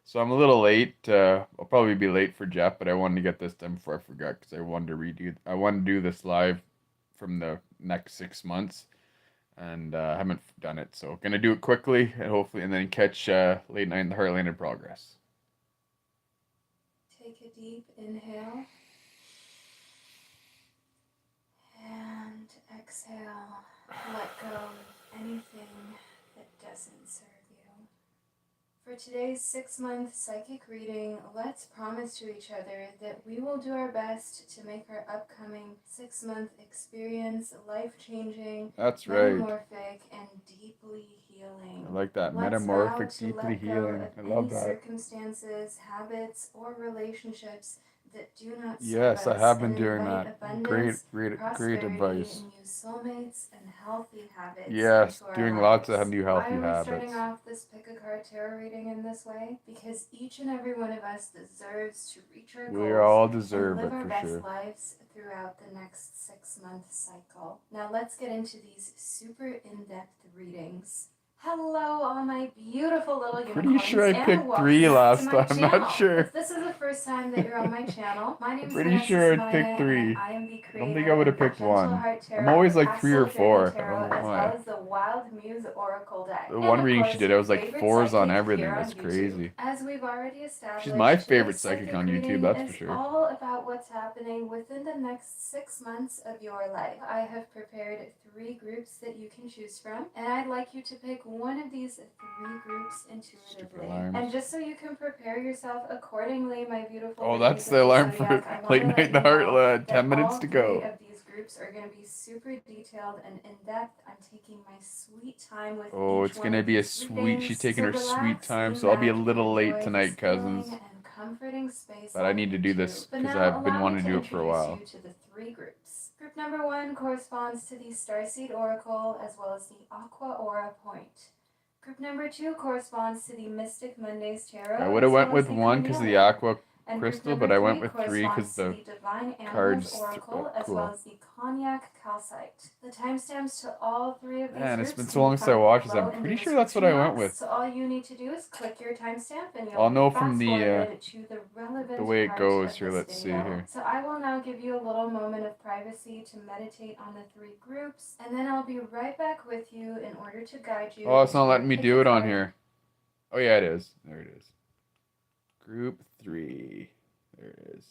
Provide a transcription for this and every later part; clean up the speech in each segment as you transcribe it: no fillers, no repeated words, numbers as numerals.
So I'm a little late. I'll probably be late for Jeff, but I wanted to get this done before I forgot because I wanted to do this live from the next 6 months, and I haven't done it. So gonna do it quickly and hopefully, and then catch late night in the Heartland in progress. Take a deep inhale and exhale. Let go of anything that doesn't serve you. For today's 6-month psychic reading, let's promise to each other that we will do our best to make our upcoming 6-month experience life-changing, That's right. metamorphic, and deeply healing. I like that. Let's vow Metamorphic, to deeply let go healing. of I love any that. circumstances, habits, or relationships that do not serve Yes, I us have and been doing invite that. Great, abundance, great prosperity, advice. new soulmates, and healthy habits Yes, into our doing lots of lives. new Why healthy are we starting habits. off this pick a card tarot reading in this way? Because each and every one of us deserves to reach our We goals all and deserve live it our for best sure. lives throughout the next 6-month cycle. Now let's get into these super in-depth readings. Hello, all my beautiful little Pretty sure unicorns, I and picked welcome three back to last my time. I'm not channel. sure. If this is the first time that you're on my channel, my name I'm is pretty Vanessa sure I picked Samaya, and three. I am the I don't think I creator would of have the picked Gentle one. Heart I'm Tarot, always like three or Astral Journey four. I don't Tarot, know as well why. as the Wild Muse Oracle deck, The and one of reading she course did, I your was like favorite fours on psychic everything. here on That's YouTube. crazy. As we've already She's my established, favorite today's psychic psychic on YouTube, reading that's for is sure. all about what's happening within the next 6 months of your life. I have prepared 3 groups that you can choose from, and I'd like you to pick one of these 3 groups Stupid intuitively. alarms. And just so you can prepare yourself accordingly, my beautiful Oh, ladies that's of the the alarm for zodiac, I want late to night let in the you know Heartland. that 10 minutes all to 3 go. of these groups are going to be super detailed and in depth. I'm taking my sweet time with Oh, each it's one gonna of be a these sweet. readings, She's taking so her sweet relax, time, lean so I'll be a back, and little late enjoy tonight, this healing cousins. and comforting space But I I'll need to bring do to you. this But because now, I've been allow me wanting to to do it for a introduce you while. to the 3 groups. Group number 1 corresponds to the Starseed Oracle as well as the Aqua Aura Point. Group number 2 corresponds to the Mystic Mondays I Tarot would have as went well as with the one because of the Carnelian. aqua And group crystal, but number I went 3 with three because corresponds to the the Divine Animals cards Oracle look as well cool. as the Cognac Calcite. The timestamps to all 3 of these Man, it's been groups so can be long since I found watched this. below I'm in the pretty sure that's what description I went box. with. So all you need to do is click your timestamp and you'll I'll be know from fast the forwarded to the relevant way it part goes of here. this Let's see video. here. So I will now give you a little moment of privacy to meditate on the 3 groups, and then I'll be right back with you in order to guide you Oh, it's into not your letting me pick a do it on card. here. Oh yeah, it is. There it is. Group 3. There it is.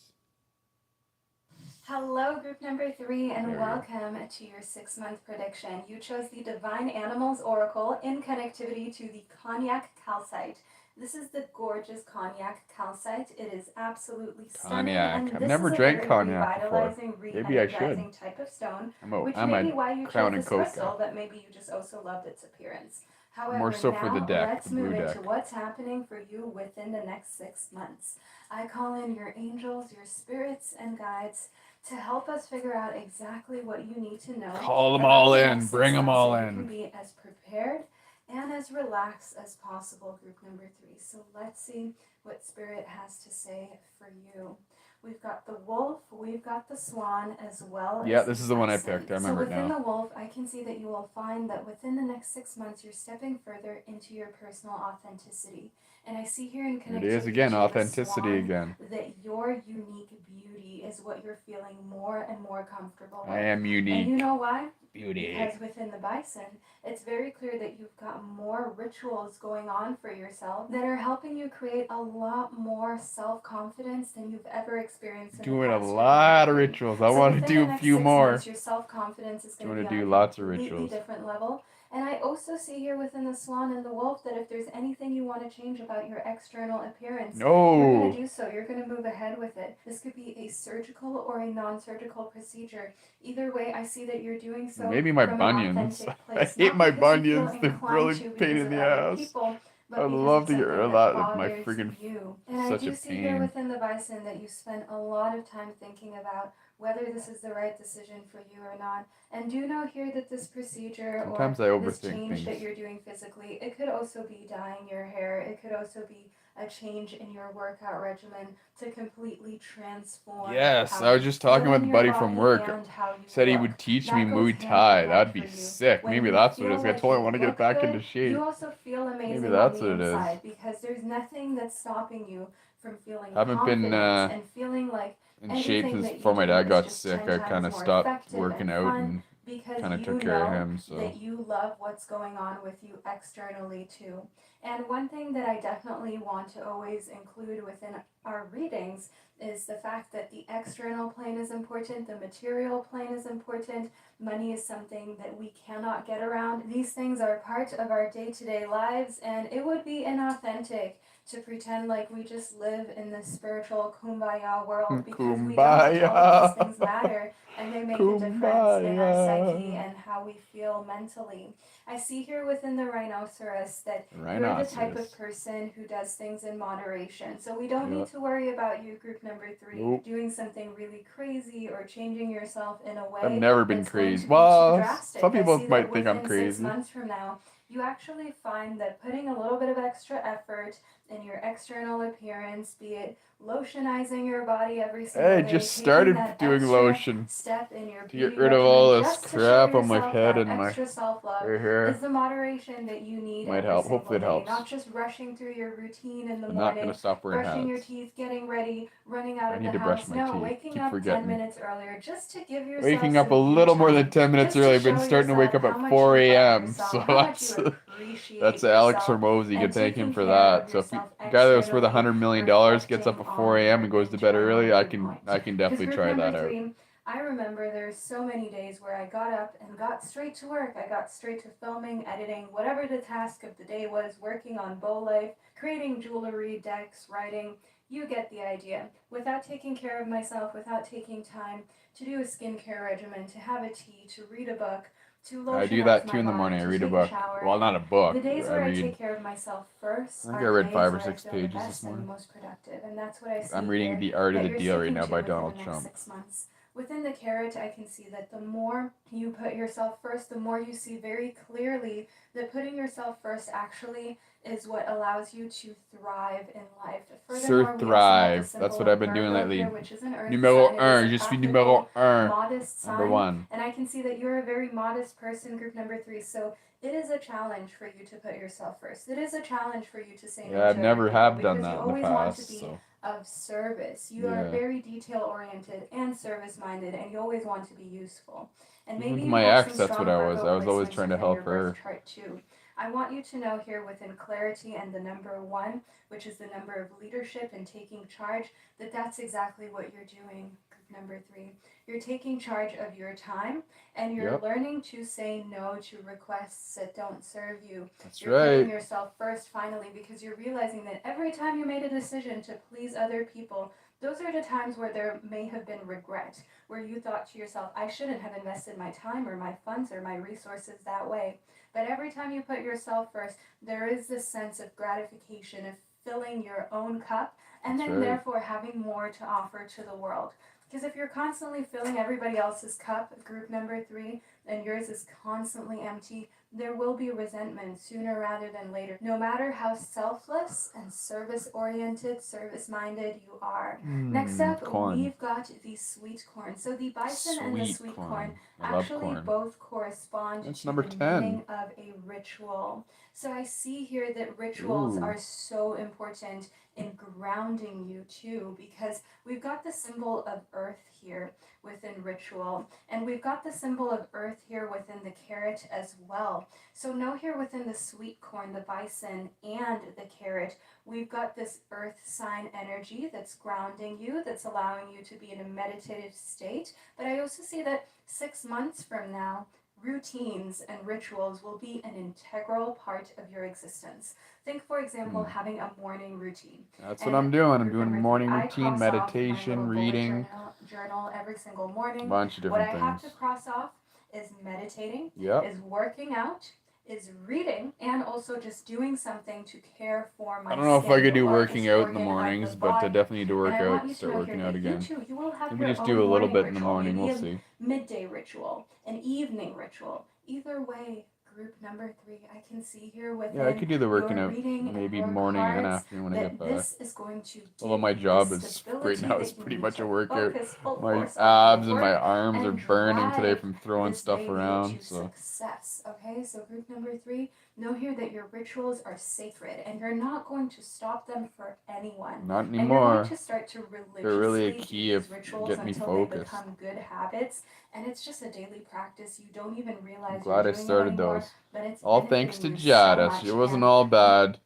Hello, group number 3, and There we go. welcome to your 6-month prediction. You chose the Divine Animals Oracle in connectivity to the Cognac Calcite. This is the gorgeous Cognac Calcite. It is absolutely stunning, Cognac. and I've this never is a drank very cognac before. revitalizing, Maybe I should. re-energizing type of stone, I'm a which I'm may a be why you chose Crown and this Coke guy. crystal, but maybe you just also loved its appearance. More However, so for the now deck, the let's move blue into deck. what's happening for you within the next 6 months. I call in your angels, your spirits, and guides to help us figure out exactly what you need to know Call them about all the in. next Bring six them months so all you can in. be as prepared and as relaxed as possible, group number 3. So let's see what Spirit has to say for you. We've got the wolf, we've got the swan, as well Yeah, as this the is the one I bison. picked. I So remember it within now. the wolf, I can see that you will find that within the next 6 months, you're stepping further into your personal authenticity. And I see here in Here it is connectivity again. to the Authenticity swan again. that your unique beauty is what you're feeling more and more comfortable I with. am And you unique. know why? Beauty. Because within the bison, it's very clear that you've got more rituals going on for yourself that are helping you create a lot more self-confidence than you've ever experienced in the Doing a past group number lot of 3. rituals. I So want to within the do a next few 6 months, more. your self-confidence is Do going to want be to on do a lots of completely rituals. different level. And I also see here within the swan and the wolf that if there's anything you want to change about your external appearance, you're going to No. do so. You're going to move ahead with it. This could be a surgical or a non-surgical procedure. Either way, I see that you're doing so Maybe my from an bunions. authentic I place, hate not my because you feel bunions. They're inclined really to pain because in of the other ass. people, but I'd because love it's to get rid something of that that. My bothers freaking you. And I such a do see here pain. within the bison that you spent a lot of time thinking about whether this is the right decision for you or not. And do know here that this procedure or Sometimes I this overthink change things. that you're doing physically, it could also be dyeing your hair. It could also be a change in your workout regimen to completely transform Yes, how I was you just talking feel with in a your buddy from body work. and how you Said he look. would teach me That goes Muay hand in Thai. hand That'd for be you. sick. When Maybe you that's what it feel is. I like totally you want to get look back into good, shape. you also feel Maybe amazing on that's the what it is. inside because there's nothing that's stopping you from feeling Haven't been confident and feeling like in shape anything since that you before my do dad is got just sick. 10 I kind times of more stopped effective working and out fun and because kind of you took care of know him. So that you love what's going on with you externally too. And one thing that I definitely want to always include within our readings is the fact that the external plane is important, the material plane is important. Money is something that we cannot get around. These things are part of our day to day lives, and it would be inauthentic to pretend like we just live in this spiritual kumbaya world because we don't. All of these kumbaya, things matter and they make a difference in our psyche kumbaya. and how we feel mentally. I see here within the rhinoceros that you're the type of Rhinoceros. person who does things in moderation. So we don't need Yep. to worry about you, group number 3, Nope. doing something really crazy or changing yourself in a I've way never been that's going crazy. to be too Well, some drastic. I people see that might think I'm within six crazy. months from now, you actually find that putting a little bit of extra effort in your external appearance, be it lotionizing your body every single I day, just taking started that doing extra lotion step in your to get beauty rid of regimen all this just to show crap on my yourself head that and my extra self-love right is here. the moderation that you need Might every help. single Hopefully it day. helps. Not just rushing through your routine in the I'm not gonna morning, stop wearing brushing your hats. teeth, getting ready, running out I of the need to brush house. my No, teeth. waking Keep up 10 forgetting. minutes earlier just to give yourself Waking up a some you little more than time, 10 minutes just to early. I've been show starting to wake yourself up how at much 4 you love a.m. yourself, So how much you appreciate that's Alex yourself, Hormozy. You and can thank him taking for care of that. So if yourself a guy that's worth externally, $100 million gets up reflecting at 4 on a.m. your and goes to bed internal early, I viewpoint. can Because definitely group try number that out. 3, I remember there's so many days where I got up and got straight to work. I got straight to filming, editing, whatever the task of the day was, working on bow life, creating jewelry, decks, writing. You get the idea. Without taking care of myself, without taking time to do a skincare regimen, to have a tea, to read a book, to I do lotionize that my too in the body, morning. I to read a take a book. shower. Well, not a book. The days I where I read. take care of myself I first think I are the read days 5 or where I 6 feel the pages this best and the morning. most productive. And that's what I I'm see reading here The Art of that the you're Deal right sticking now to by within Donald the next Trump. 6 months. Within the carrot, I can see that the more you put yourself first, the more you see very clearly that putting yourself first actually is what allows you to thrive in life. Sir Furthermore, we also have the Thrive. That's symbol what I've of been doing Virgo here, lately. which is an earth Numéro sign. It is un. a Je suis numéro practical, un. modest Number sign. 1. And I can see that you're a very modest person, group number 3. So it is a challenge for you to put yourself first. It is a challenge for you to say no Yeah, I've to other never people have done because you that in the always want to past, be so of service. You are yeah. very detail oriented and service minded, and you always want to be useful. And Even maybe with you my have some ex, that's what strong I was. Virgo I was always placements trying to within your help birth her. chart too. I want you to know here within clarity and the number 1, which is the number of leadership and taking charge, that that's exactly what you're doing. Group number 3. You're taking charge of your time and you're Yep, learning to say no to requests that don't serve you. that's You're putting right. yourself first finally because you're realizing that every time you made a decision to please other people, those are the times where there may have been regret, where you thought to yourself, I shouldn't have invested my time or my funds or my resources that way. But every time you put yourself first, there is this sense of gratification, of filling your own cup, and That's then right. therefore having more to offer to the world. Because if you're constantly filling everybody else's cup, group number 3, and yours is constantly empty, there will be resentment sooner rather than later, no matter how selfless and service oriented, service minded you are. Next up, Corn. we've got the sweet corn. So the bison and the Sweet sweet corn corn. I love actually corn. both correspond That's to number the 10. meaning of a ritual. So I see here that rituals Ooh. are so important in grounding you too, because we've got the symbol of earth here within ritual, and we've got the symbol of earth here within the carrot as well. So know here within the sweet corn, the bison, and the carrot, we've got this earth sign energy that's grounding you, that's allowing you to be in a meditative state. But I also see that 6 months from now, routines and rituals will be an integral part of your existence. Think, for example, having a morning routine. That's what And I'm doing. I'm group doing number 3, morning I routine, cross off my meditation, little bullet reading, journal every single a morning. bunch of What different I have things. to cross off is meditating, Yep. is working out, is reading, and also just doing something to care for I my don't know if I skin, could the do working largest out in the organ of the mornings, but I body. definitely need to And work I want out, you to start know here working out that you again. too, you will have Maybe your just own do a little morning bit in the ritual, morning. maybe We'll a see. midday ritual, an evening ritual. Either way, group number 3, I can see here within Yeah, I could do the working your out reading and maybe your morning and cards afternoon when I get that back. this is going to Although give my you job the is right stability now that is you pretty need much to a workout. focus full My force on abs your and my work arms are and burning today drive from throwing this stuff baby around. to So success. Okay, so group number 3, know here that your rituals are sacred and you're not going to stop them for anyone. not And you're going anymore. to start to They're really a religiously do key of these rituals getting me until they focused. become good habits. And it's just a daily practice. You don't even I'm realize you're glad I doing it started anymore, those. but it's All thanks to benefiting you so Jada. much. It wasn't And all bad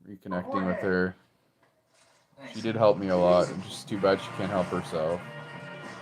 reconnecting with her. She did help me a lot. It's just too bad she can't help herself.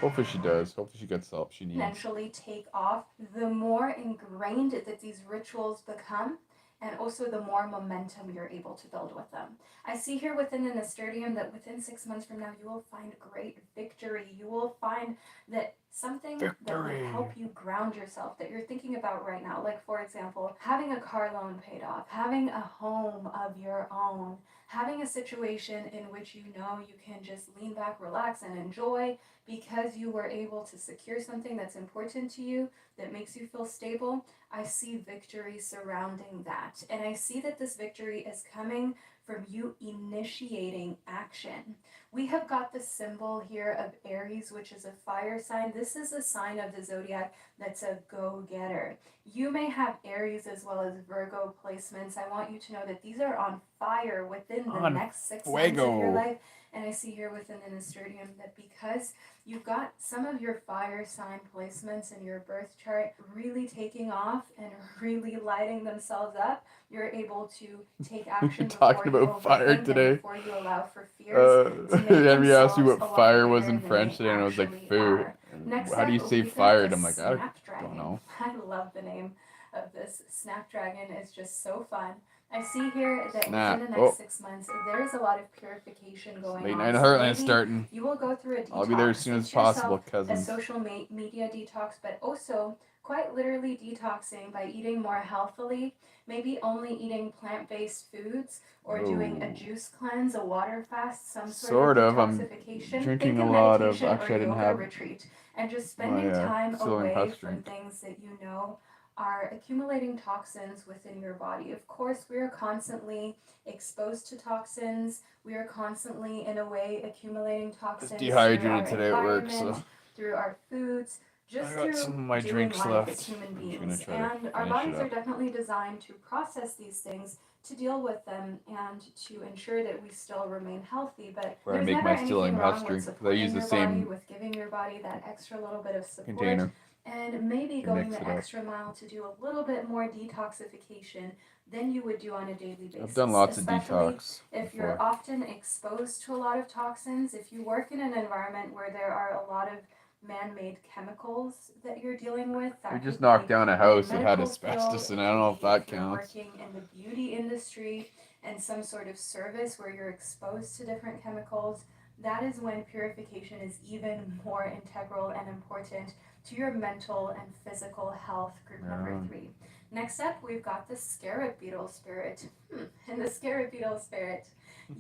Hopefully she does. Hopefully she gets the help she needs. Exponentially take off, the more ingrained that these rituals become, and also the more momentum you're able to build with them. I see here within the Nasturtium that within 6 months from now, you will find great victory. You will find that something that will help you ground yourself that you're thinking about right now. Like, for example, having a car loan paid off, having a home of your own, having a situation in which you know you can just lean back, relax, and enjoy because you were able to secure something that's important to you, that makes you feel stable. I see victory surrounding that. And I see that this victory is coming from you initiating action. We have got the symbol here of Aries, which is a fire sign. This is a sign of the zodiac that's a go-getter. You may have Aries as well as Virgo placements. I want you to know that these are on fire within the next 6 months of your life. And I see here within the Nasturtium that because you've got some of your fire sign placements in your birth chart really taking off and really lighting themselves up, you're able to take action talking before about fire today. before you allow for fears to make Henry asked me themselves what a lot fire was bigger in than French they today, and I was like, actually feu. are. Next How do you up, say we've got fired? the I'm like, I Snapdragon. don't know. I love the name of this. Snapdragon is just so fun. I see here that within the next 6 months, there is a lot of purification going Late on. night So Heartland maybe starting. you will go through a detox. I'll be there as soon as possible, A cousins. social media detox, but also quite literally detoxing by eating more healthily, maybe only eating plant-based foods or doing a juice cleanse, a water fast, some sort of detoxification. I'm drinking Think a of lot of. meditation Actually, I or didn't yoga have retreat, and just spending time Ceiling away Husk from drink. things that you know are accumulating toxins within your body. Of course, we are constantly exposed to toxins. We are constantly, in a way, accumulating toxins Just through dehydrated our today at work, so environment, through our foods, just I got through some of my doing drinks life left. as human I'm just gonna beings. try to And our finish bodies it are up. definitely designed to process these things, to deal with them, and to ensure that we still remain healthy. But Where I there's make never my anything Stilling wrong Husk with drink, 'cause I supporting use the your body, same with giving your body that extra little bit of support, container. and maybe To going mix the it up. extra mile to do a little bit more detoxification than you would do on a daily basis. I've done lots of Especially detox if before. you're often exposed to a lot of toxins, if you work in an environment where there are a lot of man-made chemicals that you're dealing with. We just knocked down a house that had medical asbestos, field, and I don't know if that if you're counts. working in the beauty industry and some sort of service where you're exposed to different chemicals, that is when purification is even more integral and important to your mental and physical health. Group number 3. Next up, we've got the scarab beetle spirit. And the scarab beetle spirit,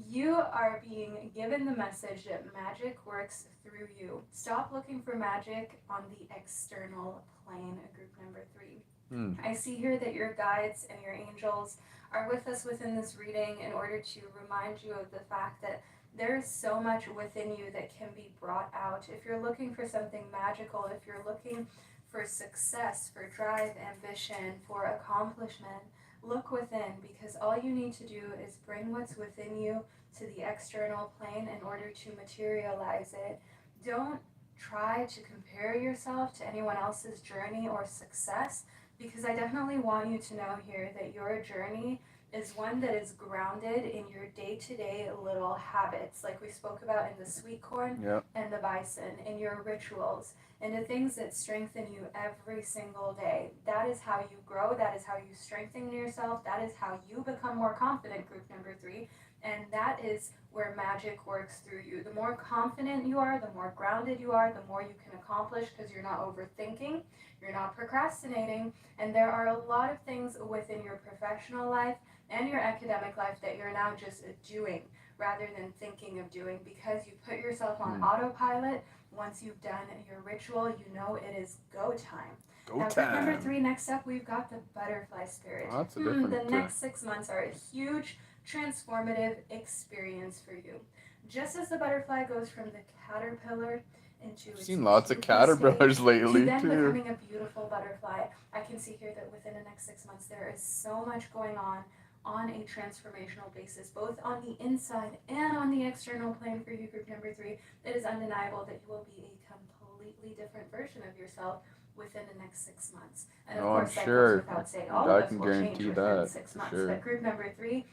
you are being given the message that magic works through you. Stop looking for magic on the external plane. Group number 3. I see here that your guides and your angels are with us within this reading in order to remind you of the fact that there is so much within you that can be brought out. If you're looking for something magical, if you're looking for success, for drive, ambition, for accomplishment, look within, because all you need to do is bring what's within you to the external plane in order to materialize it. Don't try to compare yourself to anyone else's journey or success, because I definitely want you to know here that your journey is one that is grounded in your day-to-day little habits, like we spoke about in the sweet corn and the bison, in your rituals, and the things that strengthen you every single day. That is how you grow. That is how you strengthen yourself. That is how you become more confident, group number 3. And that is where magic works through you. The more confident you are, the more grounded you are, the more you can accomplish, because you're not overthinking, you're not procrastinating, and there are a lot of things within your professional life and your academic life that you're now just doing rather than thinking of doing, because you put yourself on Hmm. autopilot. Once you've done your ritual, you know it is go time. Go Now, group number time. 3, next up, we've got the butterfly spirit. Oh, that's a The different. next 6 months are a huge transformative experience for you. Just as the butterfly goes from the caterpillar into I've its seen lots of pupa stage caterpillars to lately then too. becoming a beautiful butterfly, I can see here that within the next 6 months there is so much going on a transformational basis, both on the inside and on the external plane for you, group number 3. It is undeniable that you will be a completely different version of yourself within the next 6 months. And of Oh, I'm course, that goes sure. without saying. All of I us can will change guarantee within that six for months. sure. But group number 3,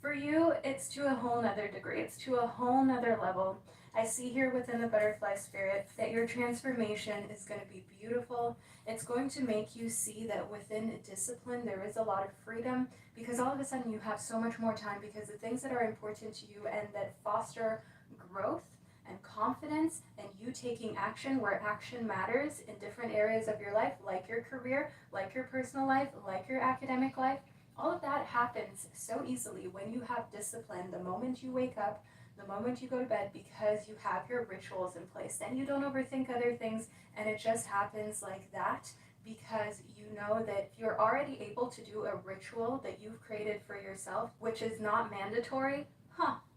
for you, it's to a whole nother degree. It's to a whole nother level. I see here within the butterfly spirit that your transformation is going to be beautiful. It's going to make you see that within discipline there is a lot of freedom, because all of a sudden you have so much more time, because the things that are important to you and that foster growth and confidence and you taking action where action matters in different areas of your life, like your career, like your personal life, like your academic life, all of that happens so easily when you have discipline the moment you wake up, the moment you go to bed, because you have your rituals in place. Then you don't overthink other things, and it just happens like that, because you know that you're already able to do a ritual that you've created for yourself, which is not mandatory.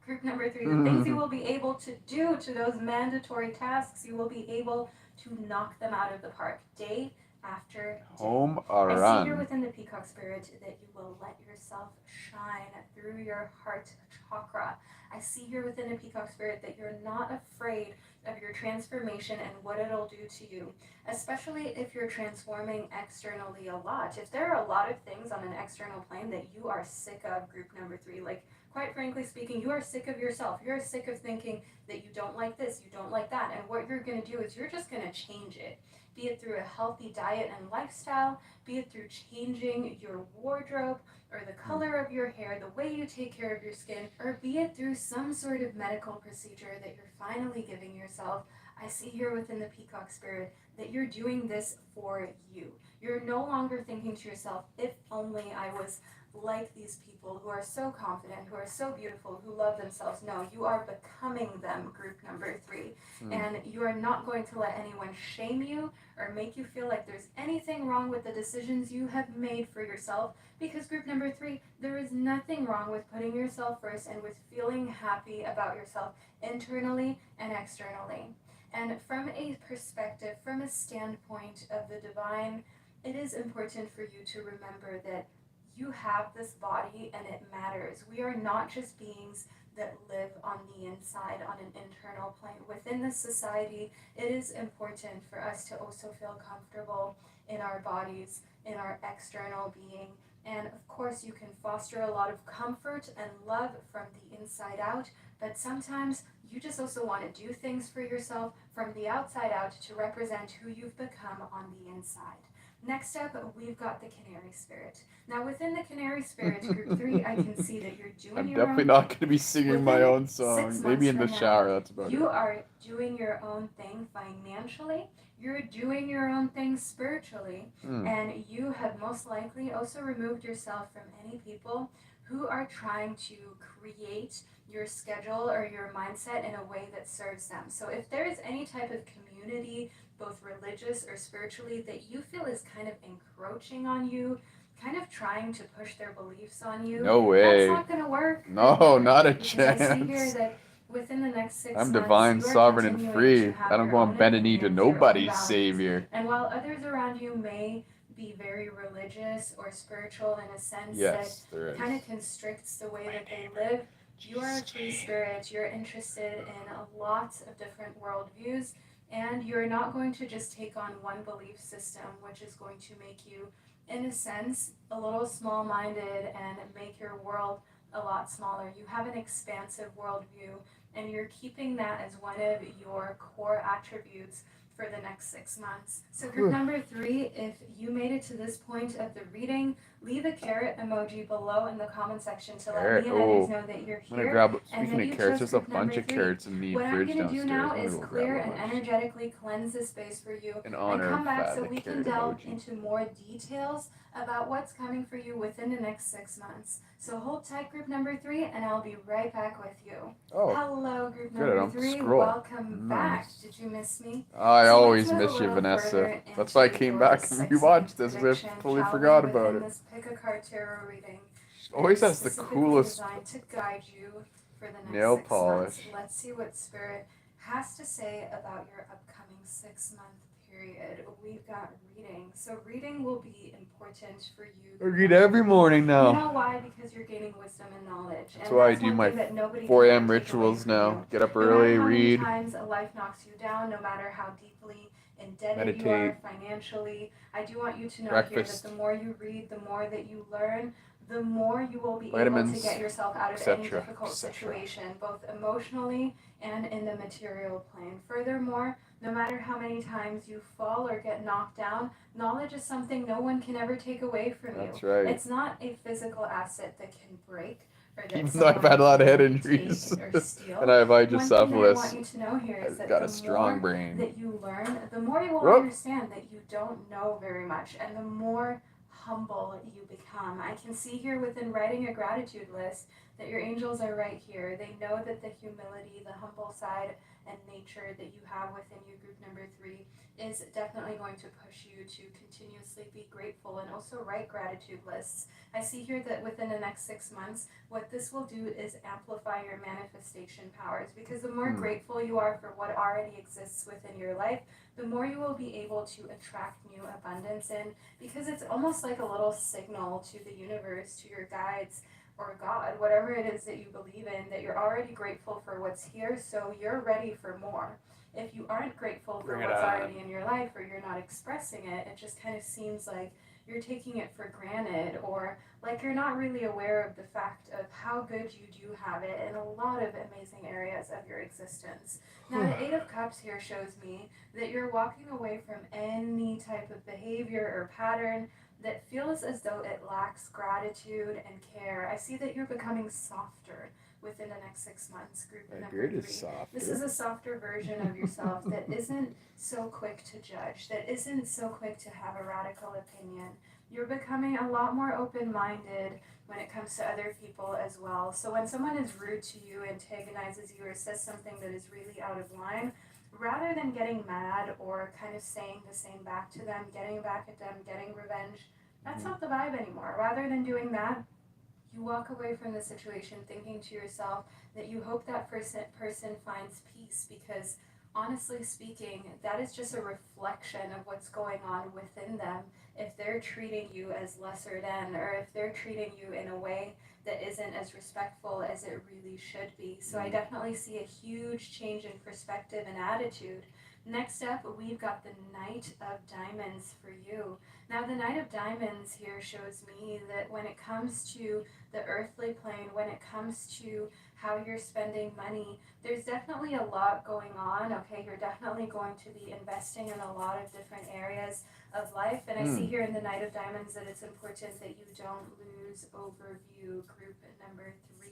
Group number 3, the things you will be able to do to those mandatory tasks, you will be able to knock them out of the park day after day. Home I or see here run. within the peacock spirit that you will let yourself shine through your heart chakra. I see here within the peacock spirit that you're not afraid of your transformation and what it'll do to you, especially if you're transforming externally a lot. If there are a lot of things on an external plane that you are sick of, group number 3, like quite frankly speaking, you are sick of yourself. You're sick of thinking that you don't like this, you don't like that. And what you're going to do is you're just going to change it. Be it through a healthy diet and lifestyle, be it through changing your wardrobe or the color of your hair, the way you take care of your skin, or be it through some sort of medical procedure that you're finally giving yourself. I see here within the peacock spirit that you're doing this for you. You're no longer thinking to yourself, if only I was like these people who are so confident, who are so beautiful, who love themselves. No, you are becoming them, group number 3. And you are not going to let anyone shame you or make you feel like there's anything wrong with the decisions you have made for yourself. Because, group number 3, there is nothing wrong with putting yourself first and with feeling happy about yourself internally and externally. And from a perspective, from a standpoint of the divine, it is important for you to remember that you have this body and it matters. We are not just beings that live on the inside, on an internal plane. Within this society, it is important for us to also feel comfortable in our bodies, in our external being. And of course, you can foster a lot of comfort and love from the inside out, but sometimes you just also want to do things for yourself from the outside out to represent who you've become on the inside. Next up, we've got the canary spirit. Now, within the canary spirit, group 3, I can see that you're doing I'm your definitely own not thing. going to be singing my Within own 6 song. Maybe months in the from now, shower. That's about you it. are doing your own thing financially, you're doing your own thing spiritually, and you have most likely also removed yourself from any people who are trying to create your schedule or your mindset in a way that serves them. So if there is any type of community, both religious or spiritually, that you feel is kind of encroaching on you, kind of trying to push their beliefs on you, No that's way. not going to work, group No, number not a 3, because I see here chance. that within the next six I'm months, divine, you are sovereign, and continuing to free. I have don't your go on own bending knee to opinions, your own nobody's values. savior. And while others around you may be very religious or spiritual in a sense that Yes, there is. kind of constricts the way that they live, you are a free spirit. You're interested in a lot of different worldviews, and you're not going to just take on one belief system, which is going to make you, in a sense, a little small minded and make your world a lot smaller. You have an expansive worldview, and you're keeping that as one of your core attributes for the next 6 months. So, group number 3, if you made it to this point of the reading, Leave a carrot emoji below in the comment section to let Carrot. me and others Oh, know that you're I'm gonna here grab. and Speaking that of you carrots, chose there's a group number bunch of 3. carrots in the What I'm fridge going to do now downstairs. I'm is gonna go grab clear a and bunch energetically cleanse the space for you in and honor come of back so the we can carrot delve emoji. into more details about what's coming for you within the next 6 months. So hold tight, group number 3, and I'll be right back with you. Oh, Hello, group good. I number don't 3. scroll. Welcome back. Nice. Did you miss me? I So let's always move a miss you, little Vanessa. further That's why I into came your back and 6-month rewatched this. I prediction, totally shall we, forgot about within it. this pick a card tarot reading She that always is has the specifically coolest designed to guide you for the next nail 6 months. polish. Let's see what Spirit has to say about your upcoming 6-month period. We've got reading. So reading will be important for you. I read every morning You now. know why? Because you're gaining wisdom and knowledge. That's And why I that's do one my thing that nobody 4 can a.m. ever take away rituals from now. you. Get up No matter early, how many read, times life knocks you down, no matter how deeply indebted you meditate, are financially, I do want you to know here that breakfast, the more you read, the more that you learn, the more you will be able to vitamins, get yourself out of any etc., difficult etc. situation, both emotionally and in the material plane. Furthermore, no matter how many times you fall or get knocked down, knowledge is something no one can ever take away from you. That's right. It's not a physical asset that can break or that Even though I've someone had a lot of head can injuries take or steal. and I have One thing that I want hydrocephalus, you to know here is I've that got the a strong more brain. that you learn, the more you will Whoop. understand that you don't know very much, and the more humble you become. I can see here within writing a gratitude list that your angels are right here. They know that the humility, the humble side, and nature that you have within you, group number 3, is definitely going to push you to continuously be grateful and also write gratitude lists. I see here that within the next 6 months, what this will do is amplify your manifestation powers, because the more grateful you are for what already exists within your life, the more you will be able to attract new abundance in, because it's almost like a little signal to the universe, to your guides, or God, whatever it is that you believe in, that you're already grateful for what's here, so you're ready for more. If you aren't grateful for what's already in your life, or you're not expressing it, it just kind of seems like you're taking it for granted, or like you're not really aware of the fact of how good you do have it in a lot of amazing areas of your existence. Now, the Eight of Cups here shows me that you're walking away from any type of behavior or pattern that feels as though it lacks gratitude and care. I see that you're becoming softer within the next 6 months, group My number beard is 3. softer. This is a softer version of yourself that isn't so quick to judge, that isn't so quick to have a radical opinion. You're becoming a lot more open-minded when it comes to other people as well. So when someone is rude to you, antagonizes you, or says something that is really out of line, rather than getting mad or kind of saying the same back to them, getting back at them, getting revenge, that's not the vibe anymore. Rather than doing that, you walk away from the situation thinking to yourself that you hope that person finds peace, because honestly speaking, that is just a reflection of what's going on within them. If they're treating you as lesser than, or if they're treating you in a way that isn't as respectful as it really should be. So I definitely see a huge change in perspective and attitude. Next up, we've got the Knight of Diamonds for you. Now, the Knight of Diamonds here shows me that when it comes to the earthly plane, when it comes to how you're spending money, there's definitely a lot going on. Okay, you're definitely going to be investing in a lot of different areas of life. And I see here in the Knight of Diamonds that it's important that you don't lose overview, group number 3.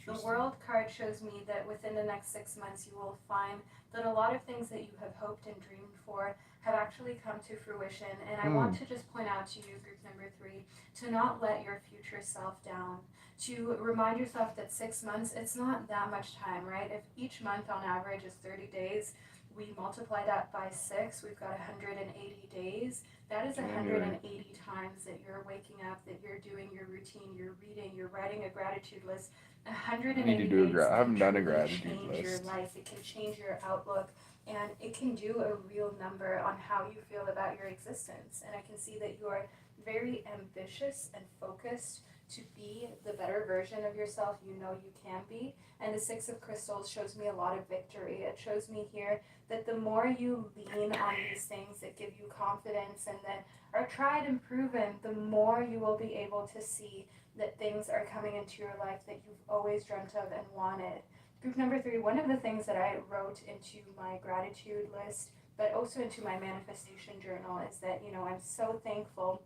The World card shows me that within the next 6 months you will find that a lot of things that you have hoped and dreamed for have actually come to fruition. And I want to just point out to you, group number 3, to not let your future self down. To remind yourself that 6 months, it's not that much time, right? If each month on average is 30 days, we multiply that by 6, we've got 180 days. That is 180 times that you're waking up, that you're doing your routine, you're reading, you're writing a gratitude list. 180 days I haven't done a can gratitude change your list. life. It can change your outlook, and it can do a real number on how you feel about your existence. And I can see that you are very ambitious and focused to be the better version of yourself you know you can be. And the Six of Crystals shows me a lot of victory. It shows me here that the more you lean on these things that give you confidence and that are tried and proven, the more you will be able to see that things are coming into your life that you've always dreamt of and wanted. Group number 3, one of the things that I wrote into my gratitude list, but also into my manifestation journal, is that, I'm so thankful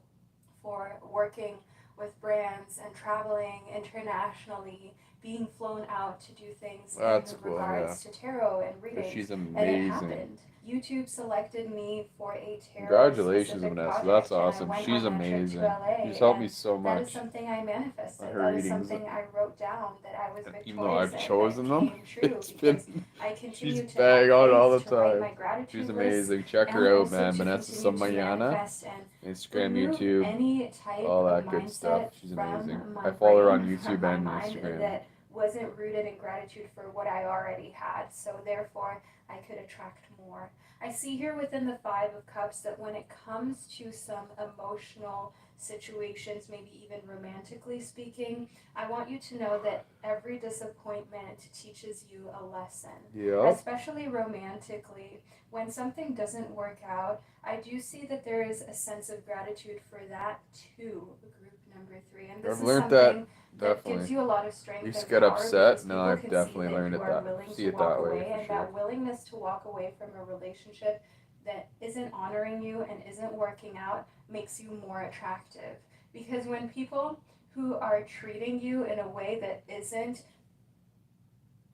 for working with brands and traveling internationally, being flown out to do things in That's cool. Yeah, regards to tarot and 'cause readings. she's And it amazing. happened. YouTube selected me for a tarot Congratulations, specific Vanessa. That's project, and I awesome. went She's on that trip to amazing. She's LA, helped me and so that is much something I on manifested. her That is readings. something I wrote down that I was And even though victorious I've in, that chosen them, came true it's because been I she's continue to have bang on all faith the to write time. my She's gratitude lists amazing. Check and her out, also man. to Vanessa continue to Samayana, manifest and Instagram, remove YouTube, any type all of that good stuff. mindset She's from amazing. my I follow her brain, on from YouTube my and mind, Instagram. that wasn't rooted in gratitude for what I already had. So therefore, I could attract more. I see here within the Five of Cups that when it comes to some emotional situations, maybe even romantically speaking, I want you to know that every disappointment teaches you a lesson, Yep. especially romantically. When something doesn't work out, I do see that there is a sense of gratitude for that too, group number three. And this I've is learned that something that gives definitely. you a lot of I strength used to and get power upset. because Now people I've can see definitely that learned you it are that willing see to it that walk way away, for and sure. that willingness to walk away from a relationship that isn't honoring you and isn't working out makes you more attractive. Because when people who are treating you in a way that isn't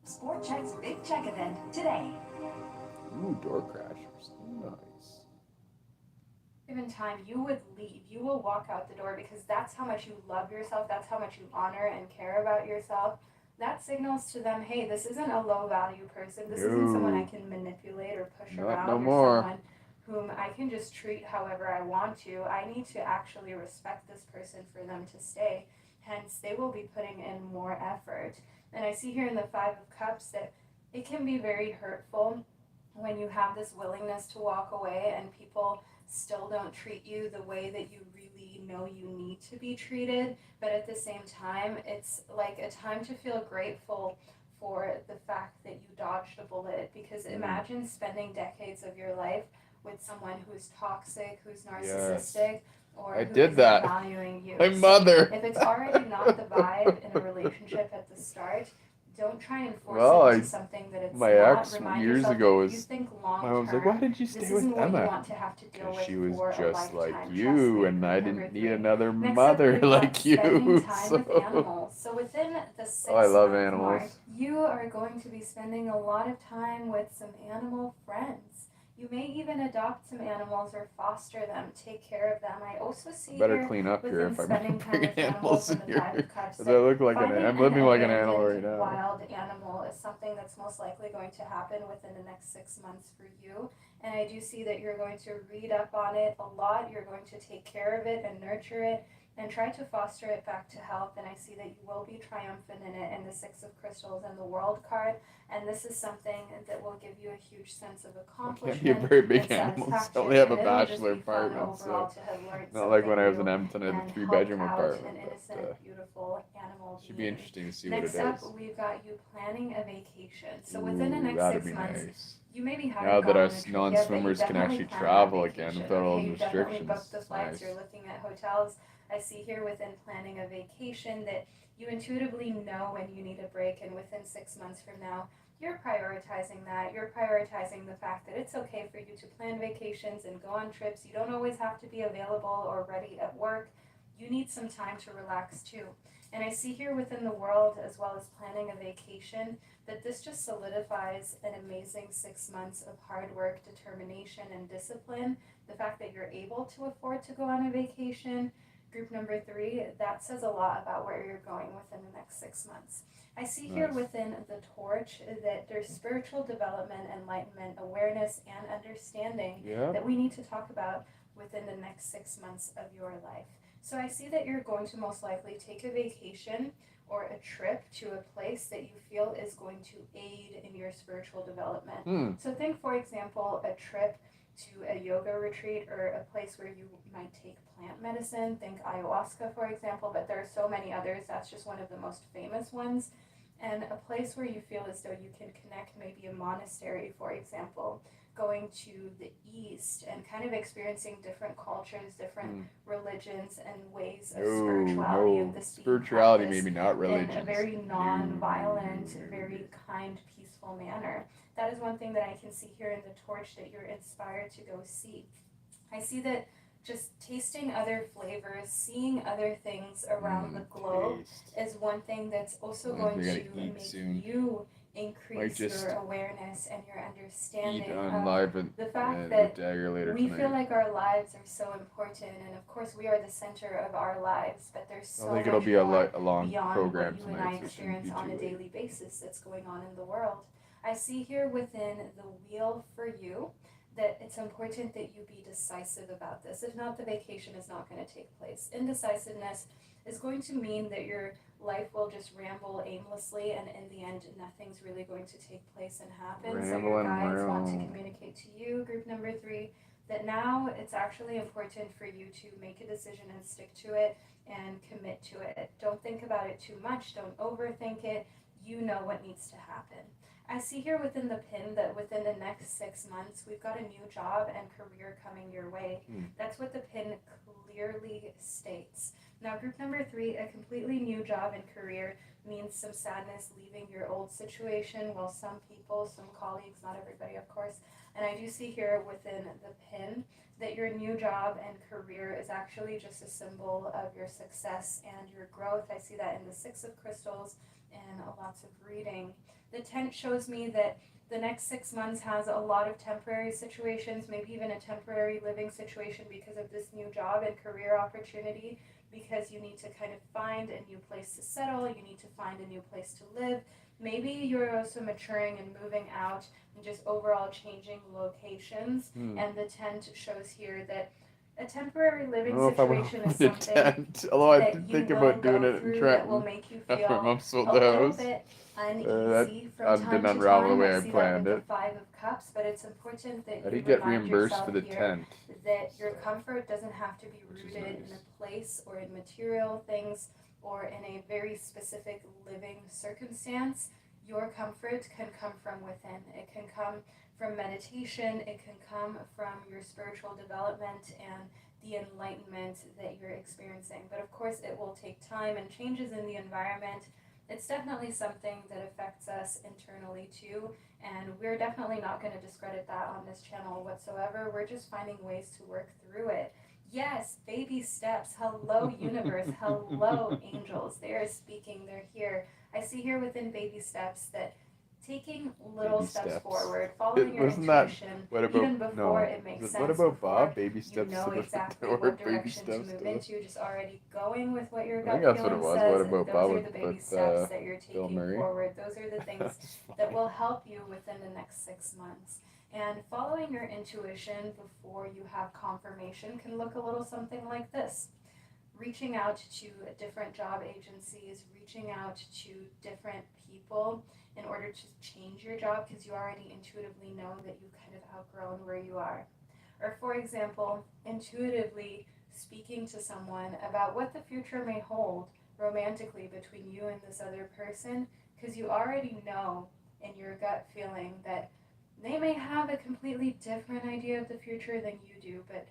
Sport Check's Big Check event today. Ooh, door crashers. Nice. given time, you would leave. You will walk out the door because that's how much you love yourself. That's how much you honor and care about yourself. That signals to them, hey, this isn't a low value person. This isn't someone I No. can manipulate or push Not no around or more. someone whom I can just treat however I want to. I need to actually respect this person for them to stay. Hence, they will be putting in more effort. And I see here in the Five of Cups that it can be very hurtful when you have this willingness to walk away and people still don't treat you the way that you really know you need to be treated. But at the same time, it's like a time to feel grateful for the fact that you dodged a bullet. Because Mm. imagine spending decades of your life with someone who's toxic, who's Yes. narcissistic, or I who did isn't that. valuing you. My So mother. if it's already not the vibe in a relationship at the start, don't try and force it Well, into something that it's my not. ex Remind years yourself ago that if you was think my long mom's like, "Why term, did you this stay with isn't what you Emma?" want to have to deal Because with she was for a just like lifetime. Trust you, me, and group I number didn't need three. another Next up, mother we've got like spending you. time with So, animals. So within the oh, I love 6 month mark, animals. you are going to be spending a lot of time with some animal friends. You may even adopt some animals or foster them, take care of them. I also I see better here clean up here within if I'm spending time bringing with animals animals and in the Five here. of Cups Because I that look like finding I'm an living like an animal abandoned right now. wild animal is something that's most likely going to happen within the next 6 months for you. And I do see that you're going to read up on it a lot. You're going to take care of it and nurture it and try to foster it back to health. And I see that you will be triumphant in it in the Six of Crystals and the World card. And this is something that will give you a huge sense of I can't be a accomplishment very and big animal. I satisfaction. only have a And it'll just bachelor be fun apartment, overall so to have learned not like something when I was in new Edmonton, I had a and helped 3 bedroom out apartment. an But innocent, beautiful animal should be being. interesting to see what it Next up, is. we've got you planning a vacation. So within the Ooh, next that'd six be months, nice. you maybe Now haven't that gone on us a trip yet, but you've non-swimmers can definitely actually planned that travel again vacation. without all Okay, those you've definitely restrictions, booked the it's flights, you're nice. looking at hotels. I see here within planning a vacation that you intuitively know when you need a break, and within 6 months from now, you're prioritizing that. You're prioritizing the fact that it's okay for you to plan vacations and go on trips. You don't always have to be available or ready at work. You need some time to relax too. And I see here within the world, as well as planning a vacation, that this just solidifies an amazing 6 months of hard work, determination, and discipline. The fact that you're able to afford to go on a vacation, group number three, that says a lot about where you're going within the next 6 months. I see here Nice. within the torch that there's spiritual development, enlightenment, awareness, and understanding Yeah. that we need to talk about within the next 6 months of your life. So I see that you're going to most likely take a vacation or a trip to a place that you feel is going to aid in your spiritual development. Hmm. So think, for example, a trip to a yoga retreat or a place where you might take plant medicine. Think ayahuasca, for example, but there are so many others. That's just one of the most famous ones. And a place where you feel as though you can connect, maybe a monastery, for example, going to the East and kind of experiencing different cultures, different religions, and ways of spirituality, and No. this being Spirituality, practiced maybe not in a religions. very No, non-violent, no. very kind, peaceful manner. That is one thing that I can see here in the torch that you're inspired to go see. I see that just tasting other flavors, seeing other things around the globe Taste. is one thing that's also Reminds going me I to gotta eat make soon. you Might increase your just awareness and your eat understanding on of live the fact with that Dagger later we feel tonight. like our lives are so important, and of course we are the center of our lives, but there's I don't so think it'll much be more a long beyond what program you and I tonight, so it shouldn't experience be on too a late. daily basis that's going on in the world. I see here within the wheel for you that it's important that you be decisive about this. If not, the vacation is not going to take place. Indecisiveness is going to mean that your life will just ramble aimlessly, and in the end, nothing's really going to take place and happen. So, your Rambling guides want to around. communicate to you, group number 3, that now it's actually important for you to make a decision and stick to it and commit to it. Don't think about it too much, don't overthink it. You know what needs to happen. I see here within the pin that within the next 6 months, we've got a new job and career coming your way. That's what the pin clearly states. Now, group number 3, a completely new job and career means some sadness leaving your old situation. Well, some people, some colleagues, not everybody, of course. And I do see here within the pin that your new job and career is actually just a symbol of your success and your growth. I see that in the 6 of Crystals and lots of reading. The tent shows me that the next 6 months has a lot of temporary situations, maybe even a temporary living situation because of this new job and career opportunity, because you need to kind of find a new place to settle, you need to find a new place to live. Maybe you're also maturing and moving out and just overall changing locations. And the tent shows here that a temporary I living don't know if I would situation is open the something tent, although I that did you think will about doing go it in through that will Trenton make you after my feel mom sold a the little house. bit That uneasy from didn't time to unravel the time. I way I see that with planned the it. 5 of Cups, but it's important that I you did get remind reimbursed yourself for the here tent, that your so, comfort doesn't have to be which is rooted in nice. a place or in material things or in a very specific living circumstance. Your comfort can come from within. It can come from meditation, it can come from your spiritual development and the enlightenment that you're experiencing. But of course, it will take time and changes in the environment. It's definitely something that affects us internally too, and we're definitely not going to discredit that on this channel whatsoever. We're just finding ways to work through it. Yes, baby steps. Hello, universe. Hello, angels. They are speaking. They're here. I see here within baby steps that taking little Baby steps steps. forward, following your Wasn't that intuition, what about even before no? it makes What sense, about before Bob? Baby you steps know to the exactly or what baby direction to steps move to the. into, just already going with what your I think gut that's what it feeling was. What says. about Those Bob are the baby with steps that you're Bill taking Murray? forward. Those are the things That's that fine. will help you within the next 6 months. And following your intuition before you have confirmation can look a little something like this: reaching out to different job agencies, reaching out to different people in order to change your job because you already intuitively know that you've kind of outgrown where you are. Or, for example, intuitively speaking to someone about what the future may hold romantically between you and this other person because you already know in your gut feeling that they may have a completely different idea of the future than you do, but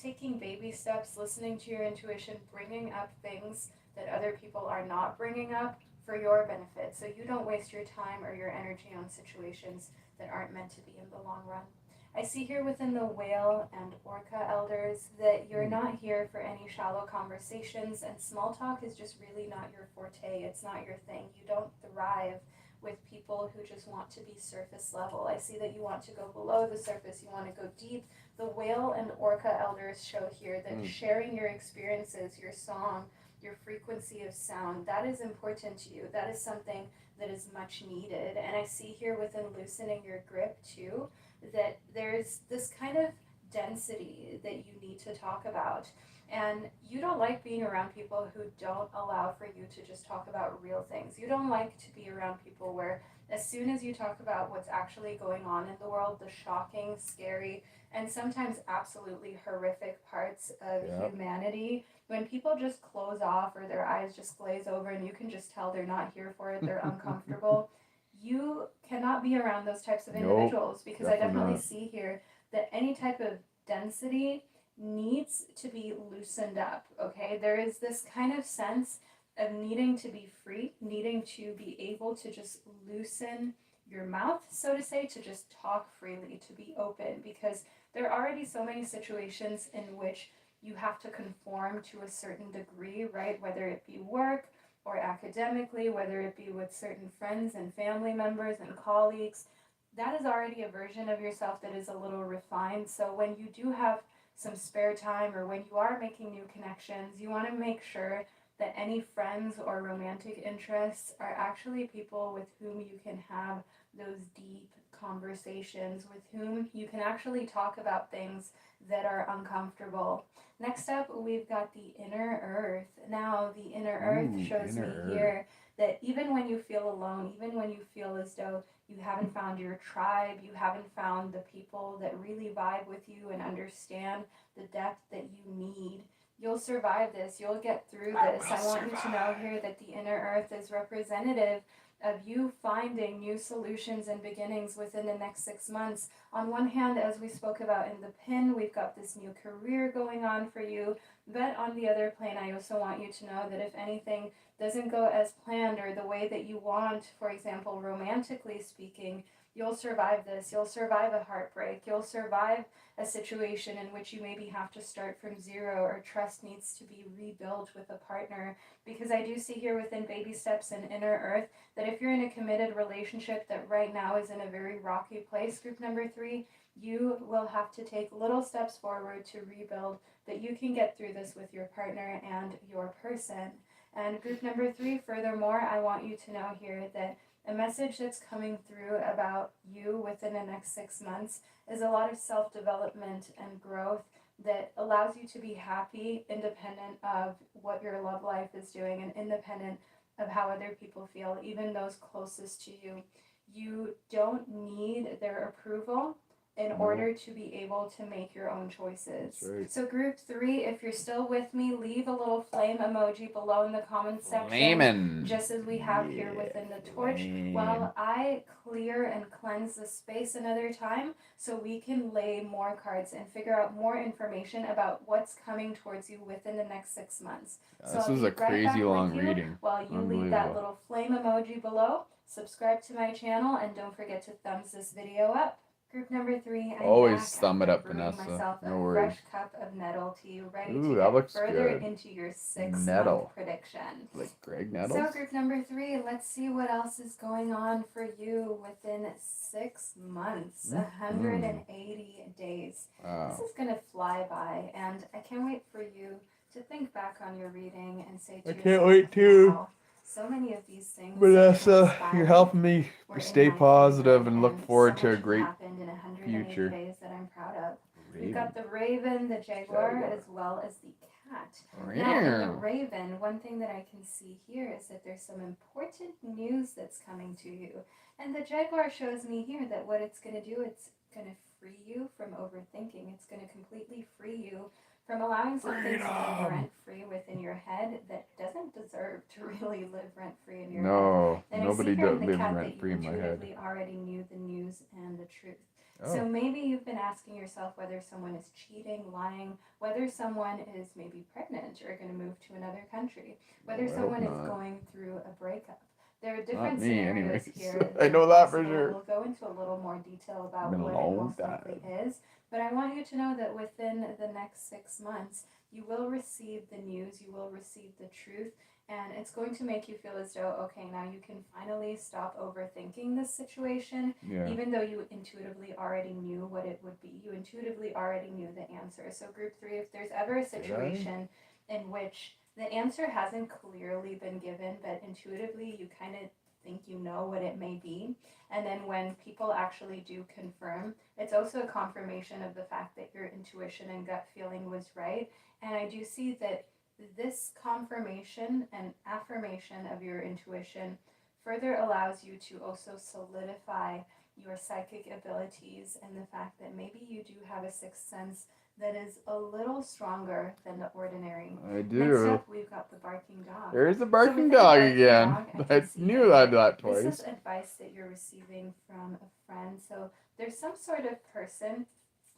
taking baby steps, listening to your intuition, bringing up things that other people are not bringing up for your benefit, so you don't waste your time or your energy on situations that aren't meant to be in the long run. I see here within the whale and orca elders that you're not here for any shallow conversations, and small talk is just really not your forte. It's not your thing. You don't thrive with people who just want to be surface level. I see that you want to go below the surface, you want to go deep. The whale and orca elders show here that sharing your experiences, your song, your frequency of sound, that is important to you. That is something that is much needed. And I see here within loosening your grip too, that there's this kind of density that you need to talk about. And you don't like being around people who don't allow for you to just talk about real things. You don't like to be around people where as soon as you talk about what's actually going on in the world, the shocking, scary, and sometimes absolutely horrific parts of humanity, when people just close off or their eyes just glaze over and you can just tell they're not here for it, they're uncomfortable, you cannot be around those types of Nope, individuals because I definitely definitely not. see here that any type of density needs to be loosened up, okay? There is this kind of sense of needing to be free, needing to be able to just loosen your mouth, so to say, to just talk freely, to be open, because there are already so many situations in which you have to conform to a certain degree, right? Whether it be work or academically, whether it be with certain friends and family members and colleagues, that is already a version of yourself that is a little refined. So when you do have some spare time or when you are making new connections, you want to make sure that any friends or romantic interests are actually people with whom you can have those deep conversations, with whom you can actually talk about things that are uncomfortable. Next up, we've got the inner earth. Now, the inner earth shows me Inner here that even when you feel alone, even when you feel as though you haven't found your tribe, you haven't found the people that really vibe with you and understand the depth that you need, you'll survive this. You'll get through this. I want you to know here that the inner earth is representative of you finding new solutions and beginnings within the next 6 months. On one hand, as we spoke about in the pin, we've got this new career going on for you. But on the other plane, I also want you to know that if anything doesn't go as planned or the way that you want, for example, romantically speaking, you'll survive this. You'll survive a heartbreak. You'll survive a situation in which you maybe have to start from zero or trust needs to be rebuilt with a partner. Because I do see here within baby steps and inner earth that if you're in a committed relationship that right now is in a very rocky place, group number 3, you will have to take little steps forward to rebuild, that you can get through this with your partner and your person. And group number 3, furthermore, I want you to know here that a message that's coming through about you within the next 6 months is a lot of self-development and growth that allows you to be happy, independent of what your love life is doing and independent of how other people feel, even those closest to you. You don't need their approval in order to be able to make your own choices. Right. So group 3, if you're still with me, leave a little flame emoji below in the comments section. Flamin'. Just as we have here within the torch, while I clear and cleanse the space another time so we can lay more cards and figure out more information about what's coming towards you within the next 6 months. So This I'll is be a right back crazy long with you reading. while you leave that little flame emoji below. Subscribe to my channel and don't forget to thumbs this video up. Group number 3, I'm Always back thumb it after up, brewing Vanessa. myself No a worries. fresh cup of nettle tea, ready Ooh, to that get looks further good. into your 6-month Nettle. prediction. Like Greg So Nettles? group number 3, let's see what else is going on for you within 6 months, 180 days. Wow. This is going to fly by, and I can't wait for you to think back on your reading and say to I yourself, can't wait to. wow, so many of these things Vanessa, transpired you're helping me were stay in my positive favor, and look and forward so to a much great happened in 180 future. days that I'm proud of. We've Raven. got the raven, the jaguar, as well as the cat. Now, in the raven, one thing that I can see here is that there's some important news that's coming to you. And the jaguar shows me here that what it's going to do, it's going to free you from overthinking. It's going to completely free you from allowing something to live rent-free within your head that doesn't deserve to really live rent-free in your head. No, And nobody I see here in the lives cat rent that free you in my head. intuitively already knew the news and the truth. Oh. So maybe you've been asking yourself whether someone is cheating, lying, whether someone is maybe pregnant or going to move to another country, whether someone is going through a breakup. There are different scenarios here. I know that for sure. We'll go into a little more detail about what it most likely is, but I want you to know that within the next 6 months, you will receive the news, you will receive the truth, and it's going to make you feel as though, okay, now you can finally stop overthinking this situation, even though you intuitively already knew what it would be. You intuitively already knew the answer. So group 3, if there's ever a situation in which the answer hasn't clearly been given, but intuitively you kind of think you know what it may be, and then when people actually do confirm, it's also a confirmation of the fact that your intuition and gut feeling was right. And I do see that this confirmation and affirmation of your intuition further allows you to also solidify your psychic abilities and the fact that maybe you do have a sixth sense that is a little stronger than the ordinary. I do. Next up, we've got the barking dog. There's the barking dog again. I knew I'd do that twice. This is advice that you're receiving from a friend. So there's some sort of person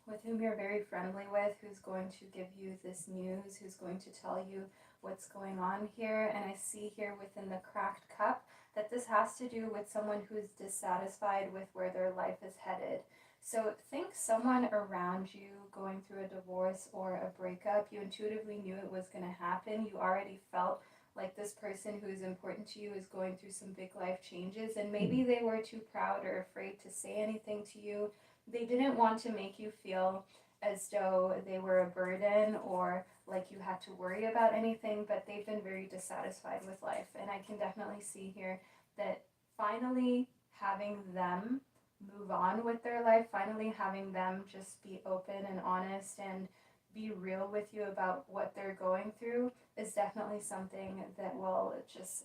with whom you're very friendly with, who's going to give you this news, who's going to tell you what's going on here. And I see here within the cracked cup that this has to do with someone who's dissatisfied with where their life is headed. So think someone around you going through a divorce or a breakup. You intuitively knew it was going to happen. You already felt like this person who is important to you is going through some big life changes, and maybe they were too proud or afraid to say anything to you. They didn't want to make you feel as though they were a burden or like you had to worry about anything, but they've been very dissatisfied with life. And I can definitely see here that finally having them move on with their life, finally having them just be open and honest and be real with you about what they're going through is definitely something that will just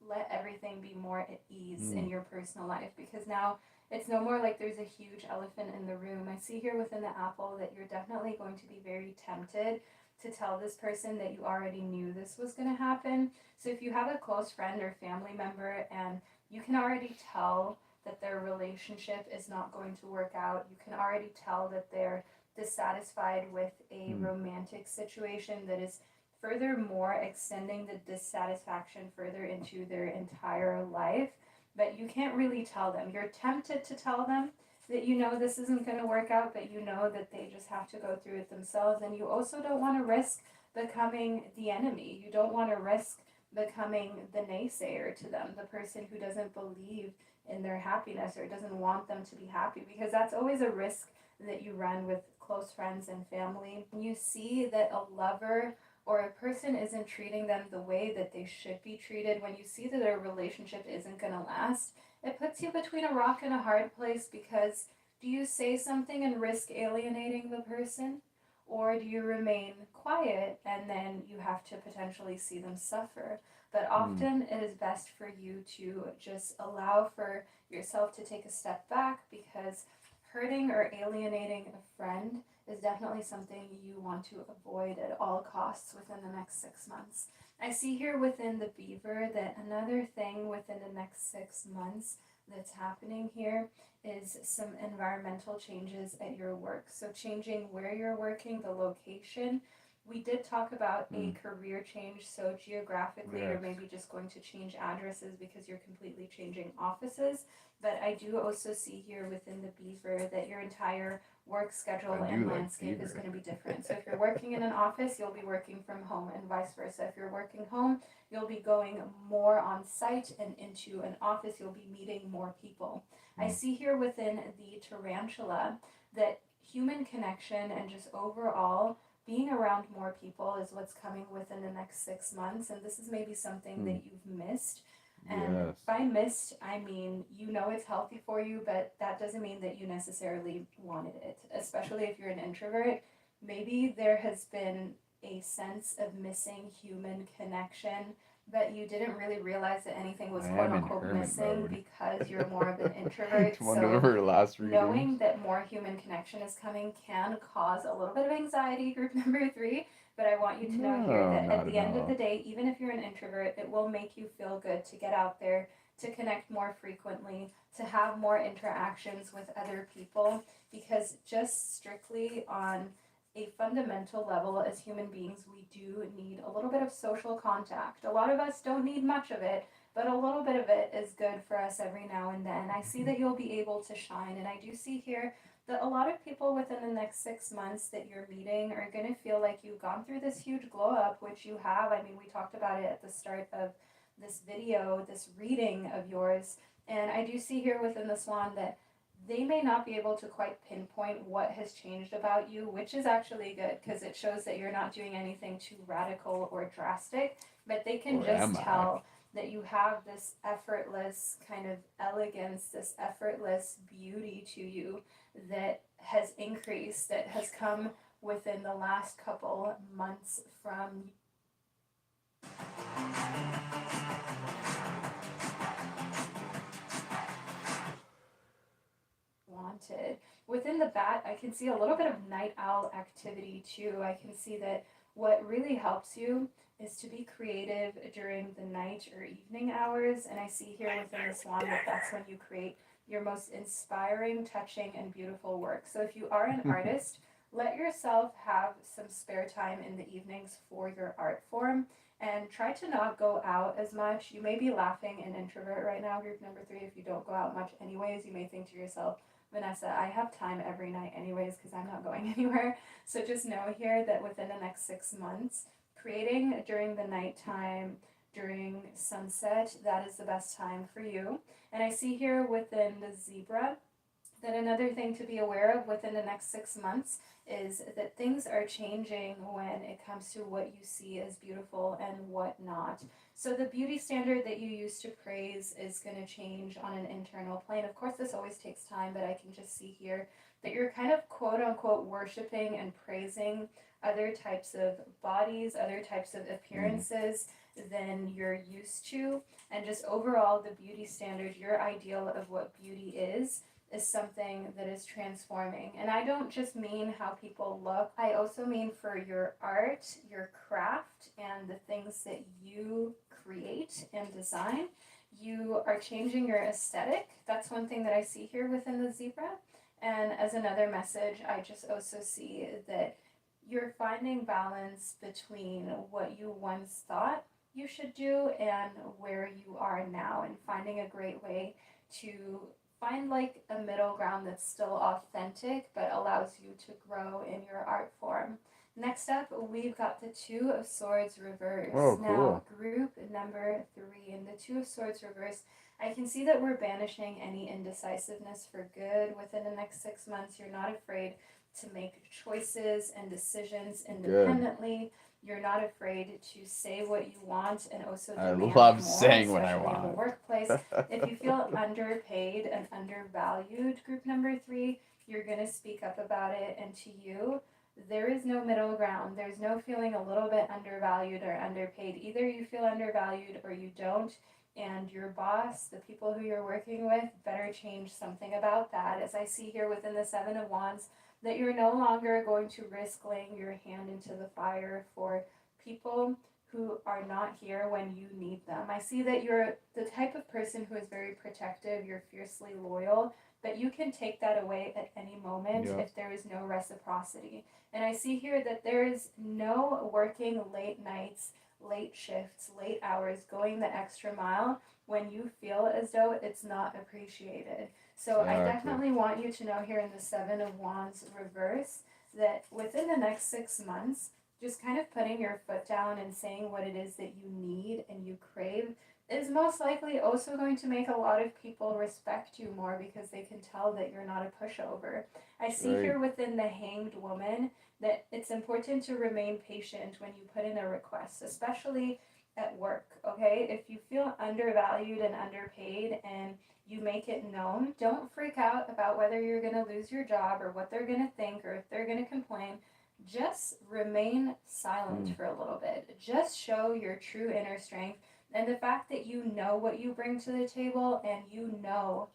let everything be more at ease in your personal life, because now it's no more like there's a huge elephant in the room. I see here within the apple that you're definitely going to be very tempted to tell this person that you already knew this was going to happen. So if you have a close friend or family member and you can already tell that their relationship is not going to work out, you can already tell that they're dissatisfied with a romantic situation that is furthermore extending the dissatisfaction further into their entire life, but you can't really tell them. You're tempted to tell them that you know this isn't going to work out, but you know that they just have to go through it themselves. And you also don't want to risk becoming the enemy. You don't want to risk becoming the naysayer to them, the person who doesn't believe in their happiness or doesn't want them to be happy, because that's always a risk that you run with close friends and family. You see that a lover or a person isn't treating them the way that they should be treated, when you see that a relationship isn't going to last, it puts you between a rock and a hard place, because do you say something and risk alienating the person? Or do you remain quiet and then you have to potentially see them suffer? But often it is best for you to just allow for yourself to take a step back, because hurting or alienating a friend is definitely something you want to avoid at all costs within the next 6 months. I see here within the beaver that another thing within the next 6 months that's happening here is some environmental changes at your work. So changing where you're working, the location. We did talk about a career change, so geographically you're maybe just going to change addresses because you're completely changing offices. But I do also see here within the beaver that your entire work schedule and landscape is going to be different. So if you're working in an office, you'll be working from home, and vice versa. If you're working home, you'll be going more on site, and into an office, you'll be meeting more people. I see here within the tarantula that human connection and just overall being around more people is what's coming within the next 6 months. And this is maybe something that you've missed. And by missed, I mean, you know it's healthy for you, but that doesn't mean that you necessarily wanted it, especially if you're an introvert. Maybe there has been a sense of missing human connection, but you didn't really realize that anything was quote unquote missing because you're more of an introvert. It's one of her last readings. Knowing that more human connection is coming can cause a little bit of anxiety, group number 3. But I want you to know here that at the end of the day, even if you're an introvert, it will make you feel good to get out there, to connect more frequently, to have more interactions with other people, because just strictly on a fundamental level as human beings, we do need a little bit of social contact. A lot of us don't need much of it, but a little bit of it is good for us every now and then. I see that you'll be able to shine, and I do see here that a lot of people within the next 6 months that you're meeting are going to feel like you've gone through this huge glow up, which you have. I mean, we talked about it at the start of this video, this reading of yours. And I do see here within the swan that they may not be able to quite pinpoint what has changed about you, which is actually good, because it shows that you're not doing anything too radical or drastic, but they can just tell that you have this effortless kind of elegance, this effortless beauty to you that has increased, that has come within the last couple months from wanted. Within the bat, I can see a little bit of night owl activity too. I can see that what really helps you is to be creative during the night or evening hours. And I see here within the swan that that's when you create your most inspiring, touching, and beautiful work. So if you are an artist, let yourself have some spare time in the evenings for your art form, and try to not go out as much. You may be laughing an introvert right now, group number 3. If you don't go out much anyways, you may think to yourself, Vanessa, I have time every night anyways because I'm not going anywhere. So just know here that within the next 6 months, creating during the nighttime, during sunset, that is the best time for you. And I see here within the zebra that another thing to be aware of within the next 6 months is that things are changing when it comes to what you see as beautiful and what not. So the beauty standard that you used to praise is going to change on an internal plane. Of course, this always takes time, but I can just see here that you're kind of quote unquote worshiping and praising other types of bodies, other types of Mm. appearances than you're used to. And just overall, the beauty standard, your ideal of what beauty is something that is transforming. And I don't just mean how people look, I also mean for your art, your craft, and the things that you create and design. You are changing your aesthetic. That's one thing that I see here within the zebra. And as another message, I just also see that you're finding balance between what you once thought you should do and where you are now, and finding a great way to find like a middle ground that's still authentic but allows you to grow in your art form. Next up, we've got the Two of Swords reverse. Oh, Now, cool. group number 3 in the Two of Swords reverse, I can see that we're banishing any indecisiveness for good within the next 6 months. You're not afraid to make choices and decisions Good. independently. You're not afraid to say what you want and also I demand love more, saying what I especially in the want. workplace. If you feel underpaid and undervalued, group number 3, you're going to speak up about it. And to you, there is no middle ground. There's no feeling a little bit undervalued or underpaid. Either you feel undervalued or you don't. And your boss, the people who you're working with, better change something about that. As I see here within the Seven of Wands, that you're no longer going to risk laying your hand into the fire for people who are not here when you need them. I see that you're the type of person who is very protective, you're fiercely loyal, but you can take that away at any moment Yeah. if there is no reciprocity. And I see here that there is no working late nights, late shifts, late hours, going the extra mile when you feel as though it's not appreciated. So I Exactly. definitely want you to know here in the Seven of Wands reverse that within the next 6 months, just kind of putting your foot down and saying what it is that you need and you crave is most likely also going to make a lot of people respect you more because they can tell that you're not a pushover. I see Right. here within the Hanged Woman that it's important to remain patient when you put in a request, especially at work, okay? If you feel undervalued and underpaid and you make it known, don't freak out about whether you're going to lose your job or what they're going to think or if they're going to complain. Just remain silent Mm. for a little bit. Just show your true inner strength and the fact that you know what you bring to the table and you know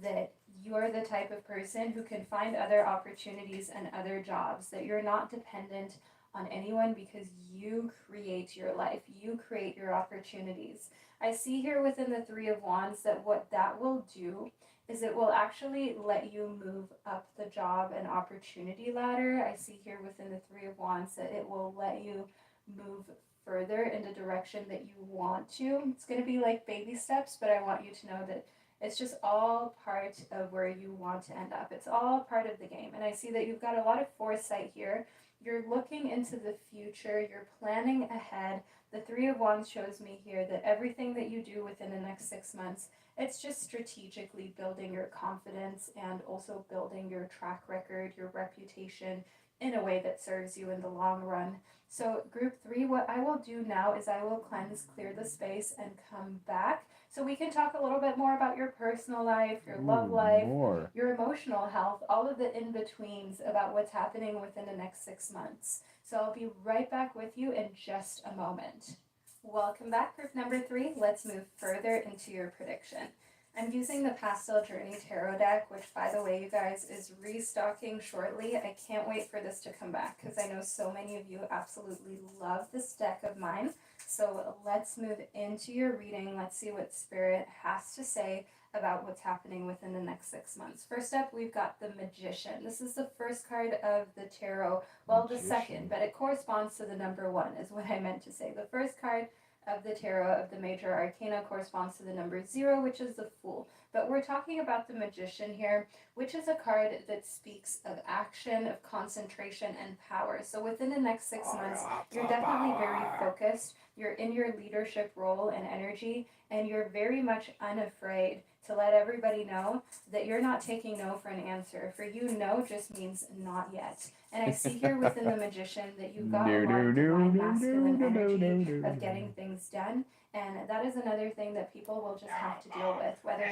that you're the type of person who can find other opportunities and other jobs, that you're not dependent on anyone because you create your life, you create your opportunities. I see here within the Three of Wands that what that will do is it will actually let you move up the job and opportunity ladder. I see here within the Three of Wands that it will let you move further in the direction that you want to. It's going to be like baby steps, but I want you to know that it's just all part of where you want to end up. It's all part of the game. And I see that you've got a lot of foresight here. You're looking into the future, you're planning ahead. The Three of Wands shows me here that everything that you do within the next 6 months, it's just strategically building your confidence and also building your track record, your reputation in a way that serves you in the long run. So, group 3, what I will do now is I will cleanse, clear the space, and come back so we can talk a little bit more about your personal life, your love Ooh, life, more. your emotional health, all of the in betweens about what's happening within the next 6 months. So I'll be right back with you in just a moment. Welcome back, group number 3. Let's move further into your prediction. I'm using the Pastel Journey Tarot deck, which, by the way, you guys, is restocking shortly. I can't wait for this to come back because I know so many of you absolutely love this deck of mine. So let's move into your reading. Let's see what Spirit has to say about what's happening within the next 6 months. First up, we've got the Magician. This is the first card of the tarot. Well, the second, Magician. but it corresponds to the number 1, is what I meant to say. The first card of the tarot of the major arcana corresponds to the number 0, which is the Fool. But we're talking about the Magician here, which is a card that speaks of action, of concentration, and power. So within the next 6 months, you're definitely very focused. You're in your leadership role and energy, and you're very much unafraid to let everybody know that you're not taking no for an answer. For you, no just means not yet. And I see here within the Magician that you've got a lot of divine masculine energy of getting things done. And that is another thing that people will just have to deal with. Whether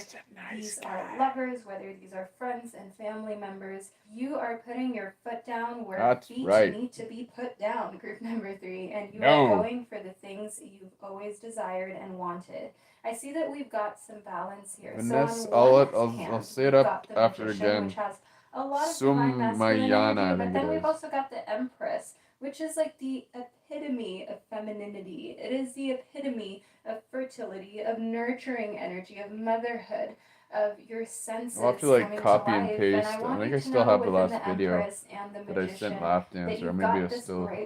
these are lovers, whether these are friends and family members, you are putting your foot down where feet need to be put down, group number 3. And you are going for the things you've always desired and wanted. I see that we've got some balance here. And so this, on I'll say it up after again. which has a lot of divine masculine energy, but then we've also got the Empress, which is like the epitome of femininity. It is the epitome of fertility, of nurturing energy, of motherhood, of your senses. I'll have to like copy and paste. I think I still have the last video that I sent lap dance, or maybe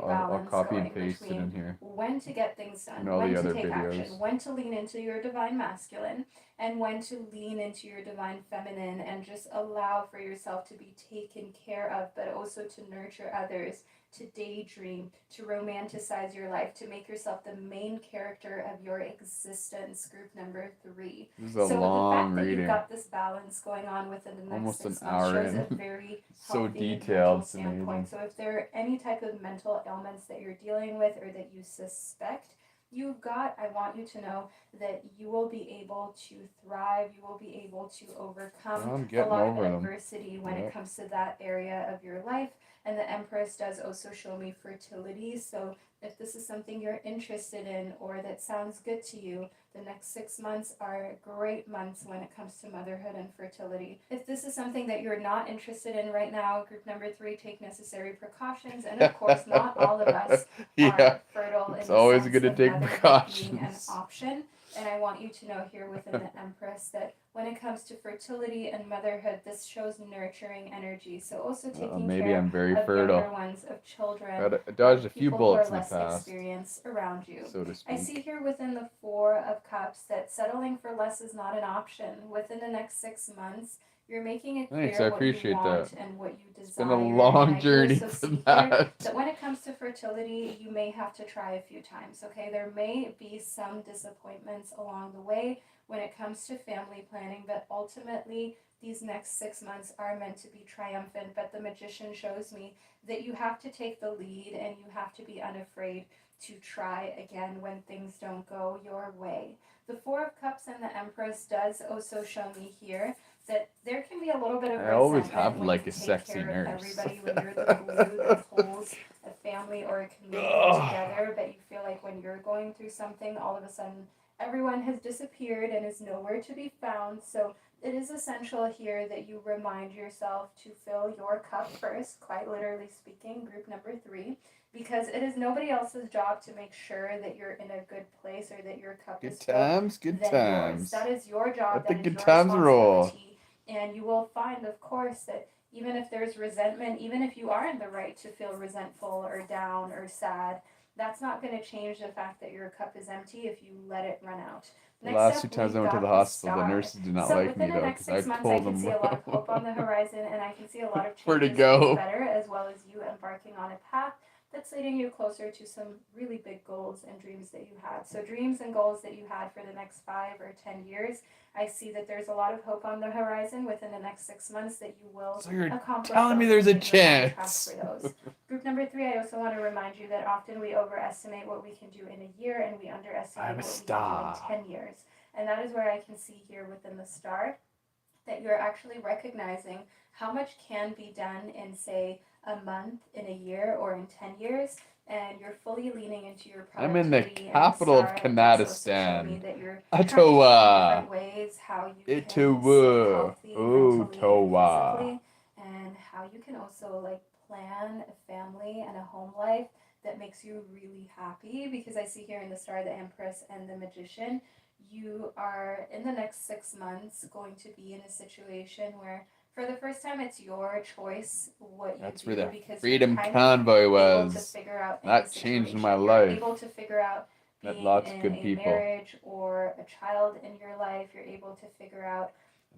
I'll copy and paste it in here. When to get things done, and all when the other to take videos. action, when to lean into your divine masculine, and when to lean into your divine feminine and just allow for yourself to be taken care of, but also to nurture others, to daydream, to romanticize your life, to make yourself the main character of your existence, group number 3. This is a long reading. You've got this balance going on within the next almost 6 an months hour shows in. a very so healthy detailed, it's standpoint. amazing. So if there are any type of mental ailments that you're dealing with or that you suspect, I want you to know that you will be able to thrive, you will be able to overcome a lot of adversity when it comes to that area of your life. And the Empress does also show me fertility. So if this is something you're interested in or that sounds good to you, the next 6 months are great months when it comes to motherhood and fertility. If this is something that you're not interested in right now, group number 3, take necessary precautions. And of course, not all of us are fertile. It's always good to take precautions. Being an option. And I want you to know here within the Empress that when it comes to fertility and motherhood, this shows nurturing energy. So also taking care I'm very of fertile. younger ones, of children, I dodged a few bullets in the less past. Experience around you. So to speak. I see here within the 4 of Cups that settling for less is not an option. Within the next 6 months, you're making it clear what you want and what you desire. It's been a long journey for that. When it comes to fertility, you may have to try a few times, okay? There may be some disappointments along the way when it comes to family planning, but ultimately, these next 6 months are meant to be triumphant. But the Magician shows me that you have to take the lead and you have to be unafraid to try again when things don't go your way. The 4 of Cups and the Empress does also show me here that there can be a little bit of I always have like a sexy nurse. Everybody when you're the glue that holds a family or a community together, but you feel like when you're going through something, all of a sudden everyone has disappeared and is nowhere to be found. So it is essential here that you remind yourself to fill your cup first, quite literally speaking, group number 3. Because it is nobody else's job to make sure that you're in a good place or that your cup is full. Good times. That is your job. Let the good times roll. And you will find, of course, that even if there's resentment, even if you are in the right to feel resentful or down or sad, that's not going to change the fact that your cup is empty if you let it run out. The last 2 times I went to the hospital, the nurses did not like me though, because I told them I can see a lot of hope on the horizon, and I can see a lot of changes where to go better, as well as you embarking on a path that's leading you closer to some really big goals and dreams that you had. So dreams and goals that you had for the next 5 or 10 years, I see that there's a lot of hope on the horizon within the next 6 months that you will accomplish. Telling me there's a chance. For those. Group number 3, I also want to remind you that often we overestimate what we can do in a year and we underestimate what we can do in 10 years. And that is where I can see here within the star that you're actually recognizing how much can be done in, say, a month, in a year, or in 10 years, and you're fully leaning into your productivity. I'm in the capital of Kanadistan. Ottawa. Ottawa. And how you can also like plan a family and a home life that makes you really happy. Because I see here in the star the Empress and the Magician, you are in the next 6 months going to be in a situation where for the first time, it's your choice what you That's do. where the because Freedom Convoy was. That changed my life. You're able to figure out Met being lots of in good a people. marriage or a child in your life, you're able to figure out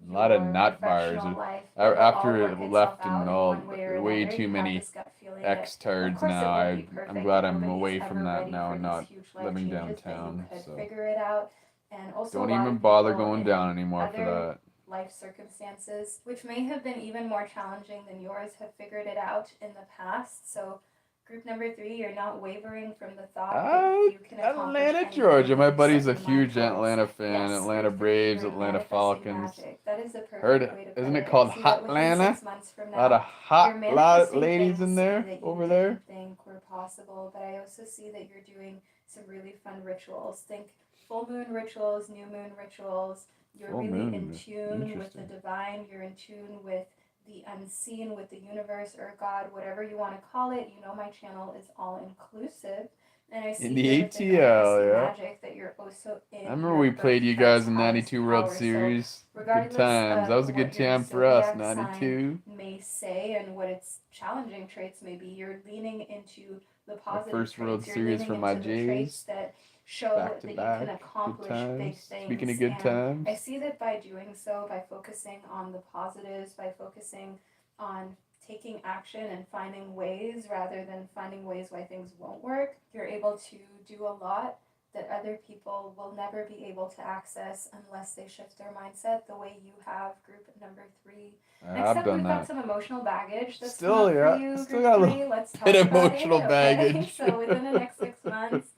A lot of your nut bars. professional life. It will all After work it itself left out and in all, one way or way another. too You have many this gut feeling that, of ex-turds course, it now. won't be I'm perfect, glad and I'm nobody's away from ever that ready now for and these not huge life living changes, but you downtown. could So figure it out. And also, a don't lot even of bother people going in down anymore for other that. life circumstances, which may have been even more challenging than yours, have figured it out in the past. So, group number 3, you're not wavering from the thought that you can accomplish Atlanta, anything Georgia. My you buddy's set a your mind huge towards. Atlanta fan. Yes, Atlanta group 3, Braves, you're Atlanta manifesting Falcons. magic. That is the Heard, perfect way to put isn't it it. And I called see that within Hotlanta? 6 months from A lot of now, you're hot lot manifesting ladies in things there that you over there. didn't think were possible. But I also see that you're doing some really fun rituals. Think full moon rituals, new moon rituals. You're Full really in moon. tune with the Interesting. divine. You're in tune with the unseen, with the universe or God, whatever you want to call it. You know, my channel is all inclusive. And I In see the here within ATL, manifesting yeah. magic that you're also I in remember your we played birth you chart's guys in highest '92 World power. So, Series. Good regardless times. That of was a good what your time for us, zodiac sign '92. may say and what its challenging traits may be, you're leaning into the My positive first World traits. You're Series leaning for my into the traits Jays. that show Back to that you can back. Good accomplish big times. Speaking of things. good And times. I see that by doing so, by focusing on the positives, by focusing on taking action and finding ways rather than finding ways why things won't work, you're able to do a lot that other people will never be able to access unless they shift their mindset the way you have, group number 3. I Next have up, done we've got that. some emotional baggage that's come Still, up for yeah. you, Still group got a little 3. Let's bit talk of about it, emotional okay? baggage. So, within the next 6 months,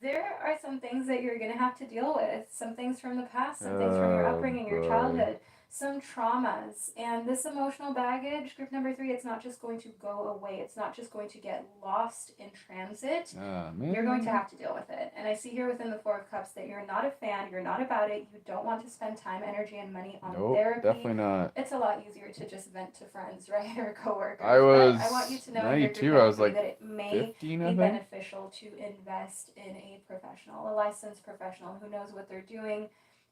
there are some things that you're going to have to deal with. Some things from the past, some things from your Oh upbringing, your boy. childhood, some traumas. And this emotional baggage, group number 3, it's not just going to go away. It's not just going to get lost in transit. Ah, You're going to man. have to deal with it. And I see here within the Four of Cups that you're not a fan, you're not about it, you don't want to spend time, energy, and money on Nope, therapy. definitely not. It's a lot easier to just vent to friends, right, or I coworkers. But I want you was to know here, group 92. I number was 3, like that it may 15, be I think. beneficial to invest in a professional, a licensed professional who knows what they're doing,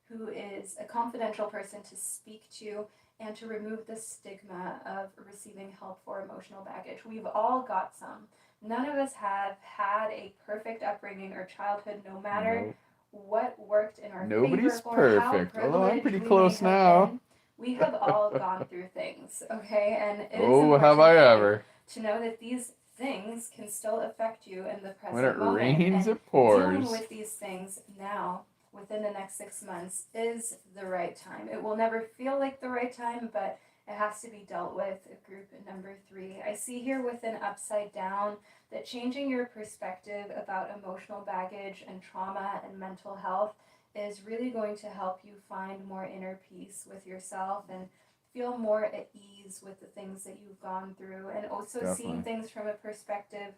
who is a confidential person to speak to, and to remove the stigma of receiving help for emotional baggage. We've all got some. None of us have had a perfect upbringing or childhood, no matter Nope. what worked in our Nobody's favor or how perfect. Although I'm privileged pretty we may close have now. been. We have all gone through things, okay? And it is Oh, have important I for you ever. to know that these things can still affect you in the When it present moment. rains, And it dealing pours. with these things now, within the next 6 months, is the right time. It will never feel like the right time, but it has to be dealt with. Group number 3. I see here within Upside Down that changing your perspective about emotional baggage and trauma and mental health is really going to help you find more inner peace with yourself and feel more at ease with the things that you've gone through, and also seeing Definitely. things from a perspective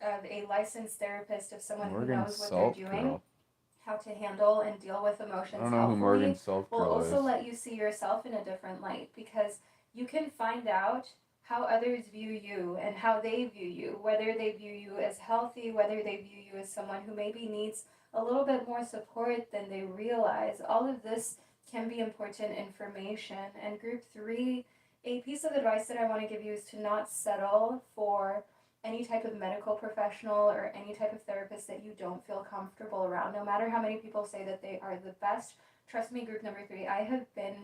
of a licensed therapist, of someone who Morgan knows what they're Salt doing, Girl. how to handle and deal with I emotions don't know who Morgan healthfully, Salt will Girl also is. let you see yourself in a different light, because you can find out how others view you and how they view you, whether they view you as healthy, whether they view you as someone who maybe needs a little bit more support than they realize. All of this can be important information. And group 3, a piece of advice that I want to give you is to not settle for any type of medical professional or any type of therapist that you don't feel comfortable around. No matter how many people say that they are the best, trust me, group number 3, I have been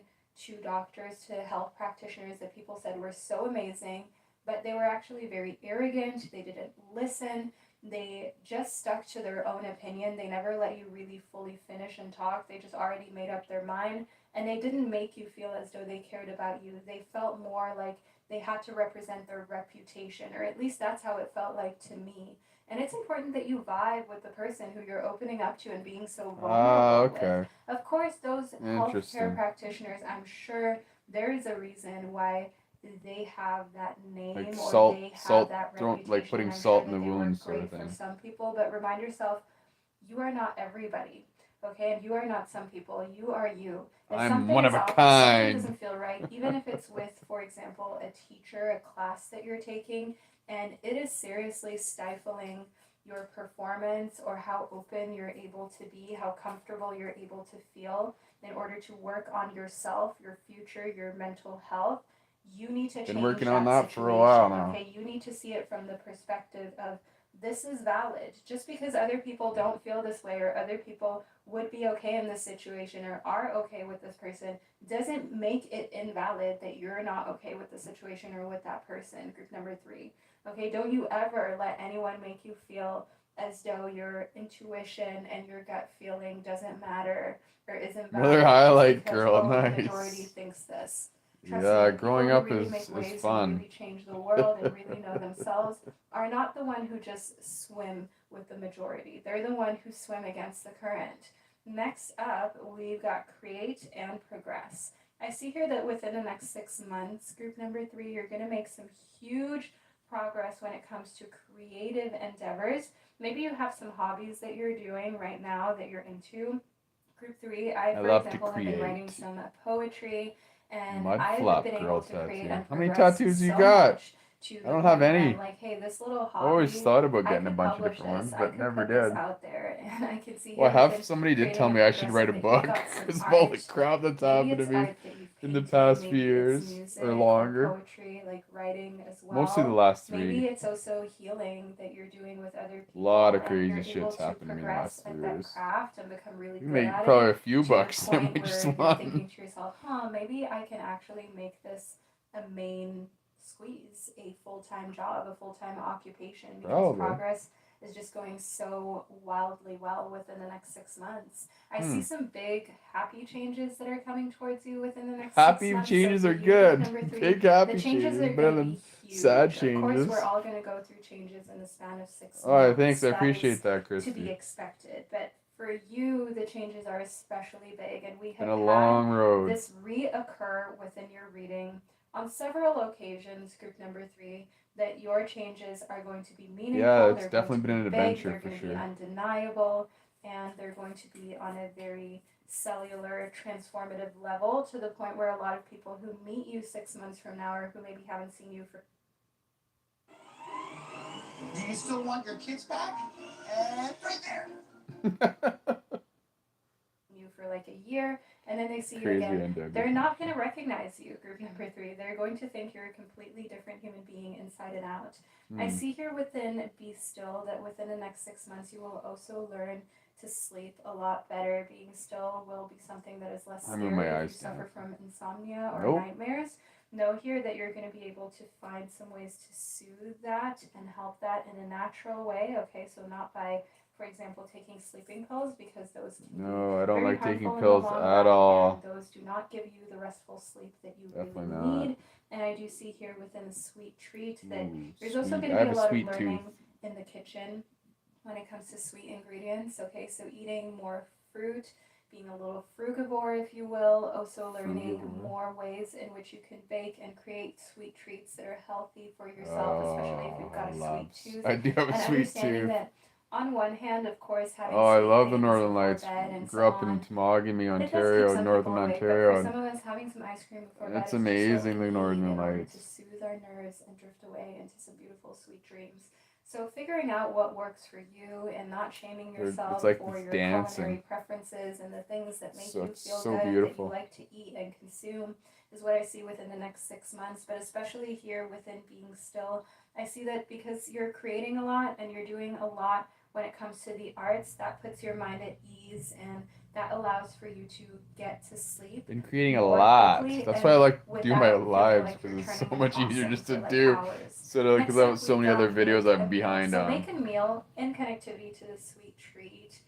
to doctors, to health practitioners that people said were so amazing, but they were actually very arrogant. They didn't listen. They just stuck to their own opinion. They never let you really fully finish and talk. They just already made up their mind. And they didn't make you feel as though they cared about you. They felt more like they had to represent their reputation, or at least that's how it felt like to me. And it's important that you vibe with the person who you're opening up to and being so Ah, vulnerable with. okay. Of course, those healthcare Interesting. practitioners, I'm sure there is a reason why they have that Like name or salt, they have salt, that like reputation, and putting I'm sure salt in that the they work wound, sort of great for thing. some people. But remind yourself, you are not everybody, okay? And you are not some people. You are you. If I'm something one is of a off, if something kind. doesn't feel right, even if it's with, for example, a teacher, a class that you're taking, and it is seriously stifling your performance or how open you're able to be, how comfortable you're able to feel in order to work on yourself, your future, your mental health, you need to Been change working on that that for a while situation, now. okay? You need to see it from the perspective of This is valid. Just because other people don't feel this way or other people would be okay in this situation or are okay with this person doesn't make it invalid that you're not okay with the situation or with that person. Group number 3. Okay, don't you ever let anyone make you feel as though your intuition and your gut feeling doesn't matter or isn't Another valid just highlight, because, girl. oh, the majority Nice. thinks this. Trust me, Yeah, the people growing who up really make is waves and fun. really change the world and really know themselves are not the one who just swim with the majority. They're the one who swim against the current. Next up, we've got create and progress. I see here that within the next 6 months, group number 3, you're going to make some huge progress when it comes to creative endeavors. Maybe you have some hobbies that you're doing right now that you're into. Group 3, I, I for love to example, have been writing create. some poetry, and Mud I've flap been girl able to create tattoo. and How many progress tattoos you so got? much to I the don't have point where I'm any. like, hey, this little I always hobby, thought about I getting a could bunch of publish different this, ones, I but could never put this did. out there, and I could see Well, here within somebody did creating tell and me I should write a progressing that you've book got some because of all the art. crap that's Maybe happened to it's me art that you've in the painted, past few maybe it's years or music or longer. poetry, like writing as Mostly the well. last Maybe 3. it's also healing that you're doing with other A lot people of and you're crazy able shit's to happened to me in the progress last 3 at that years. craft and become really You good make at probably it a few to the bucks that point might just where you're one. thinking to yourself, maybe I can actually make this a main squeeze, a full-time job, a full-time occupation, because Probably. progress is just going so wildly well within the next 6 months. I see Hmm. some big happy changes that are coming towards you within the next six Happy months. So changes for are you, group good. number 3, Big the happy changes changes are better going to than be sad huge. Of course, we're changes. all going to go through changes in the span of six Oh, thanks. months. I That appreciate is that, to be Christy. expected. But for you, the changes are especially big, and we It's been have a had long road. this reoccur within your reading on several occasions, group number 3, that your changes are going to be Yeah, meaningful, it's they're going to definitely been be an big, adventure they're for going to be sure. undeniable, and they're going to be on a very cellular transformative level to the point where a lot of people who meet you 6 months from now or who maybe haven't seen you for Do you still want your kids back? And right there. you for like a year and then they see you Crazy again, ended. they're not going to recognize you, group number 3. They're going to think you're a completely different human being inside and out. I see here within Be Still that within the next 6 months you will also learn to sleep a lot better. Being still will be something that is less I move scary my if you eyes down. suffer from insomnia or Nope. nightmares. Know here that you're going to be able to find some ways to soothe that and help that in a natural way. Okay, so not by, for example, taking sleeping pills, because those can be No, I don't very like taking harmful in the pills long at run, all. and those do not give you the restful sleep that you Definitely really not. need. And I do see here within the sweet treat that Ooh, there's also sweet. going I to be have a a lot of sweet tooth. learning in the kitchen when it comes to sweet ingredients. Okay, so eating more fruit, being a little frugivore, if you will, also learning Frugivore. more ways in which you can bake and create sweet treats that are healthy for yourself, especially if you've got a sweet tooth. I do have a And sweet understanding tooth. that on one hand, of course, having Oh, I sweet love the things Northern before Lights. bed and so Grew up in on, Temagami, it does keep Ontario, some Northern people awake, but for Ontario, some and of us, having some ice cream before bed it's is just what amazing, we the need Northern in order to Lights. soothe our nerves and drift away into some beautiful, sweet dreams. So figuring out what works for you and not shaming It's yourself like for this your dancing. culinary preferences and the things that make So you it's feel so good, that you beautiful. like to eat and consume, is what I see within the next 6 months. But especially here within Being Still, I see that because you're creating a lot and you're doing a lot when it comes to the arts, that puts your mind at ease and that allows for you to get to sleep Been creating a more lot. quickly That's why I and like doing my without feeling lives like you're because it's so turning an much easier possum just to for like do. hours. So because Next I have up, so we've many other got videos make a I'm meal. behind So on. make a meal in connectivity to the sweet treat.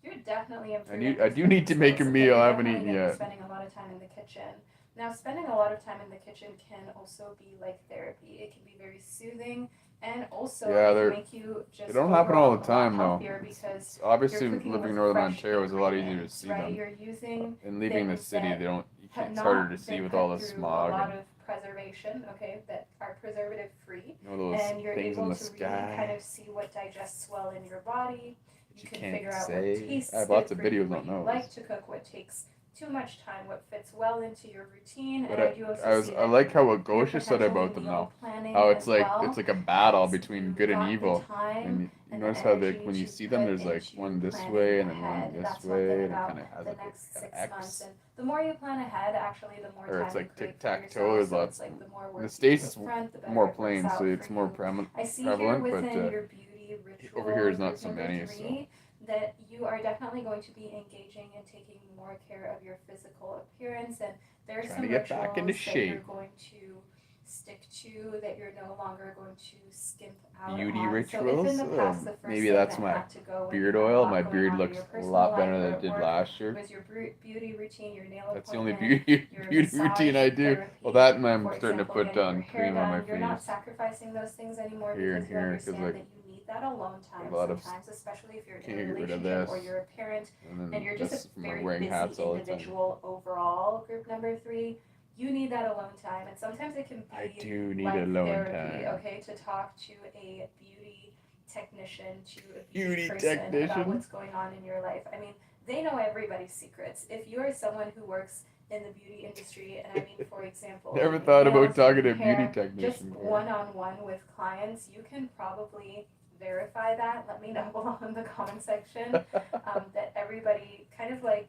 You're definitely improving I those do need cooking to make a skills. Okay, meal. you're I haven't definitely eaten going to be yet. spending a lot of time in the kitchen. Now, spending a lot of time in the kitchen can also be like therapy. It can be very soothing, and also Yeah, it can make you they just don't happen all overall the a lot time though. healthier because It's you're obviously cooking living with in Northern fresh Ontario is a lot easier to ingredients, see right? them. You're using And leaving the things city, that they don't. have It's harder to not see been with all put the through a smog lot and of preservation, okay, that are preservative free, those and you're things in able the to really kind sky of see what digests well in your body. that You you can can't figure out what say. I tastes have good lots of for you, videos what on you those. like to cook, what takes too much time, what fits well into your routine, and I But do also see I that like how what your Gosha said potential about them meal though. planning How as it's well, like a battle as between you've good and got the evil. time And you and the notice how they energy when you to see them, put there's like into one this planning way and then one ahead. this That's one thing way, and it about kind of has the like next a kind of 6 months. X. And the more you plan ahead, actually, the more Or it's time you like create tic for tac toe. yourself. There's So lots. it's like the more In the work you do States, up it's front, the better more it works plain, so out for it's more you. I see here prevalent. But within your beauty beauty ritual Over here is not group so number many, 3, that you are definitely going to be engaging and taking more care of your physical appearance, and there are Trying some to get back into rituals that you're shape. going to stick to, that you're no longer going to skimp out Beauty on. So if in rituals. the past the first Maybe thing that's that my had to go when you beard had a oil. lot My going beard on in looks your a personal lot life better or than it at did work last year. was your beauty routine, your nail That's the only appointment, beauty your beauty routine massage I do. therapy, Well, that and I'm for starting to example, put getting your hair cream on my done. You're not face sacrificing those things anymore here and because you here, because understand like that you need that alone a time lot of sometimes, especially if you're in can't a get rid of relationship this, or you're a parent and and then you're just a that's from very wearing busy hats all the time. individual overall. Group number 3, you need that alone time, and sometimes it can I be do need like alone therapy, time. okay, to talk to a beauty technician, to a Beauty person about technician. what's going on in your life. I mean, they know everybody's secrets. If you are someone who works in the beauty industry, and I mean, for example, Never doing thought nails, about talking to a doing beauty hair, just technician before. one-on-one with clients, you can probably verify that. Let me know below in the comment section that everybody kind of like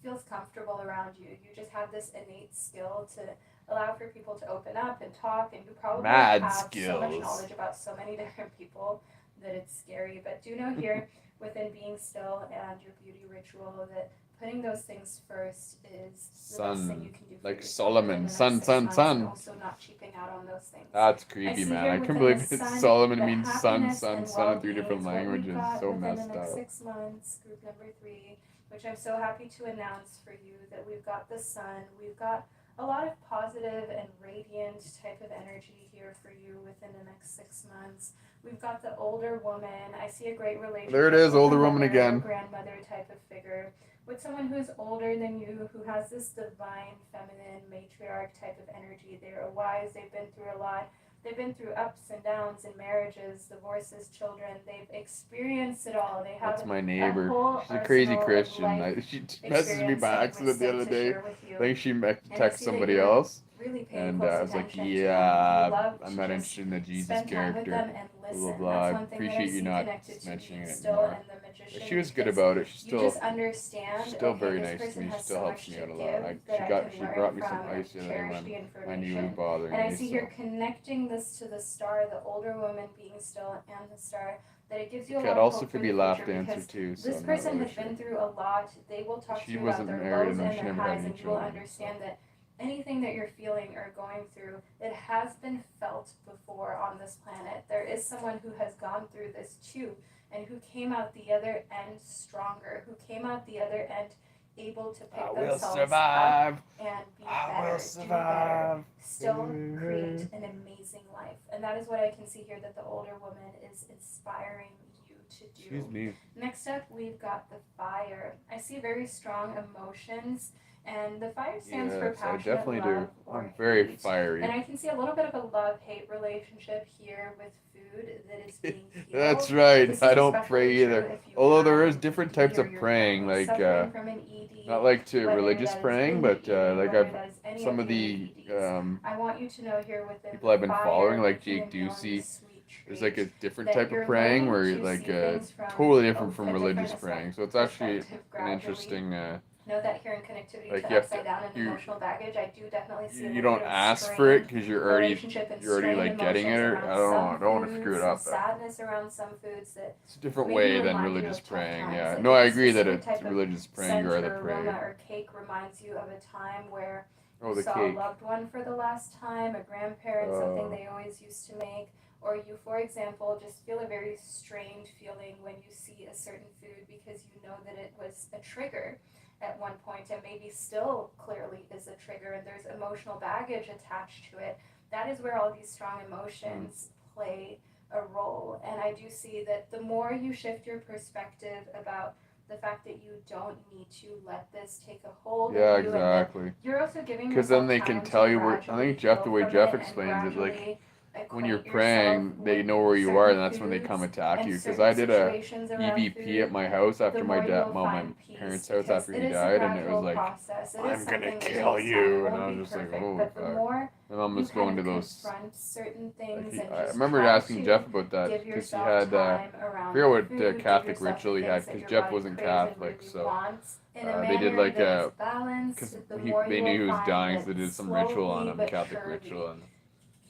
feels comfortable around you. You just have this innate skill to allow for people to open up and talk, and you probably Mad have so much skills. knowledge about so many different people that it's scary. But do know here, within being still and your beauty ritual, that putting those things first is the best thing you can do for Like yourself Solomon, within the next sun, 6 sun, months, sun. and also not cheaping out on those things. That's I creepy, see man. here I can't within the believe it. sun Solomon the means sun, happiness sun, and sun in 3 well-being different is what we've languages. got So within the messed next up. 6 months. Group number 3, which I'm so happy to announce for you that we've got the sun, we've got a lot of positive and radiant type of energy here for you within the next 6 months. We've got the older woman. I see a great relationship. There it is, with older a woman mother, again. a grandmother type of figure, with someone who's older than you, who has this divine, feminine, matriarch type of energy. They're wise. They've been through a lot. They've been through ups and downs in marriages, divorces, children. They've experienced it all. They have That's my a neighbor. whole She's a crazy arsenal of Christian. life She messaged me experience by and accident the wisdom other to day. share with you. I think she And I texted see that somebody you're else. really paying And close I was like, attention to them. yeah, You love I'm to not just interested in the Jesus spend time with character. them and Blah, listen. blah, blah. That's I one thing that I appreciate you see not connected to mentioning being it still more. and the magician. She was good because about it. She's you still just understand. still Okay, very this nice to person me. She has still so helps much me to out a lot. give that I can She learn brought me from some and ice the other day cherish the when my knee was information. bothering And I me. see So you're connecting this to the star, the older woman being still and the star. That it gives you a lot could of also hope for could the be lap future, dancer because too. So this I'm not person really has sure. been through a lot. They will talk She to you about wasn't their married lows and and she their never had highs, any and you will children. understand that anything that you're feeling or going through, it has been felt before on this planet. There is someone who has gone through this too, and who came out the other end stronger, who came out the other end able to pick themselves up and be better, do better, still create an amazing life. And that is what I can see here, that the older woman is inspiring you to do. Excuse me. Next up, we've got the fire. I see very strong emotions, and the fire stands for Yes, I passionate definitely love do. or I'm very hate. fiery. And I can see a little bit of a love-hate relationship here with food that is being healed. That's right. This is I don't especially pray true either. if you Although there have is different ED types or of your praying, family like suffering from an ED, not like to whether religious that is praying, binge but eating, like whether I've that is any some of your the EDs. I want you to know here within people the I've been fire, following, like making Jake a known Ducey. sweet There's like a treat, different that type of you're praying learning where to like see things from totally different from a religious different praying. So it's actually perspective an gradually. interesting. Know that here in connectivity Like to you have upside to, down and emotional baggage, I do definitely see a you little don't bit of ask for it strained because you're relationship and already strained like getting it. emotions Or, around I don't know. some I don't want to screw foods, it up. some sadness around some foods that It's a different maybe way than remind you religious of tough praying. times. Yeah. Like No, if I a agree that specific it's type of religious praying. scent You are the or prayer. aroma or cake reminds you of a time where Oh, you the saw cake. a loved one for the last time, a grandparent, something they always used to make, or you, for example, just feel a very strained feeling when you see a certain food because you know that it was a trigger at one point and maybe still clearly is a trigger, and there's emotional baggage attached to it. That is where all these strong emotions play a role. And I do see that the more you shift your perspective about the fact that you don't need to let this take a hold Yeah, of you, exactly. and you're also giving Because then yourself they can time tell to you where. I gradually think Jeff, the heal way from Jeff it and explains it, like gradually when you're acquaint praying, yourself they with know where you certain are, and that's when they foods come attack and you. Because certain I did a situations around EVP at food, my house after the my more you dad, will well, my find peace, parents' house because after it he is a died, and it gradual was like, process. It is I'm something gonna that kill takes time. you, It and I won't was be just like, perfect, oh but the fuck. more My mom you was going kind to of those. confront certain Like things and I just remember try asking to Jeff about that give because he yourself had. time I around forget what food, give Catholic yourself ritual the he things had that because your Jeff body wasn't craves and Catholic, really so wants in a they did manner like that a is balanced. because The more they you knew will he was find dying, that so they did some ritual on slowly him, but Catholic surely ritual, and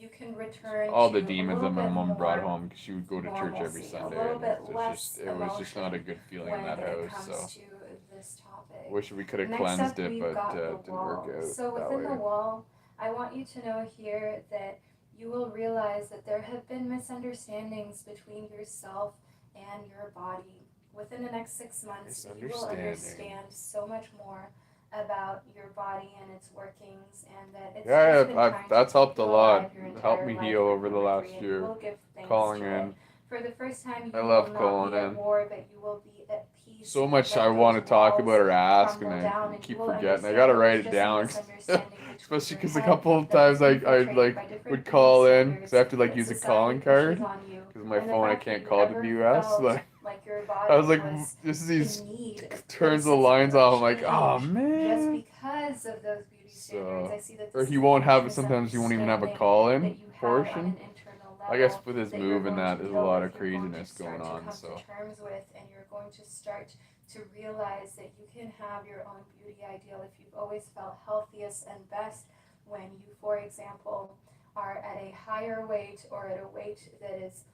you can return all to the a demons little that my bit mom brought more home because she would go to church every normalcy, a Sunday, little and bit it was less just not a emotion good feeling in when that it house. comes So to this topic. wish we could have Next cleansed up, it, we've but got the didn't work wall. out So that within the way. wall, I want you to know here that you will realize that there have been misunderstandings between yourself and your body. Within the next 6 months, you will understand so much more about your body and its workings, and that it's just been trying That's to keep helped a you lot. alive your Helped entire me life. heal Group over the number last 3, and year. you will give thanks Calling to in. it. For the first time, you I will love not calling be at in. war, but you will be at peace. So and much let I want to those talk walls about or ask, and crumble I down, and you keep will forgetting. I understand gotta there was write it just a down, misunderstanding between especially your because a head couple of that was times I infiltrated by different would beauty call in because standards I have to like that use a society calling pushes card on you, because my and the phone I fact that can't you call to ever the U.S. felt Like like your I was body like, was this is in these need of turns the criticism lines or off. I'm like, oh change just man. because of those beauty standards. So, I see that or this he is a won't huge have sometimes he won't even have a misunderstanding call in that you had on portion. an internal I guess level with his that you're move and going that, to there's a deal lot with, of you're going to craziness going start to on. come So to terms with, and you're going to start to realize that you can have your own beauty ideal if you've always felt healthiest and best when you, for example, are at a higher weight or at a weight that is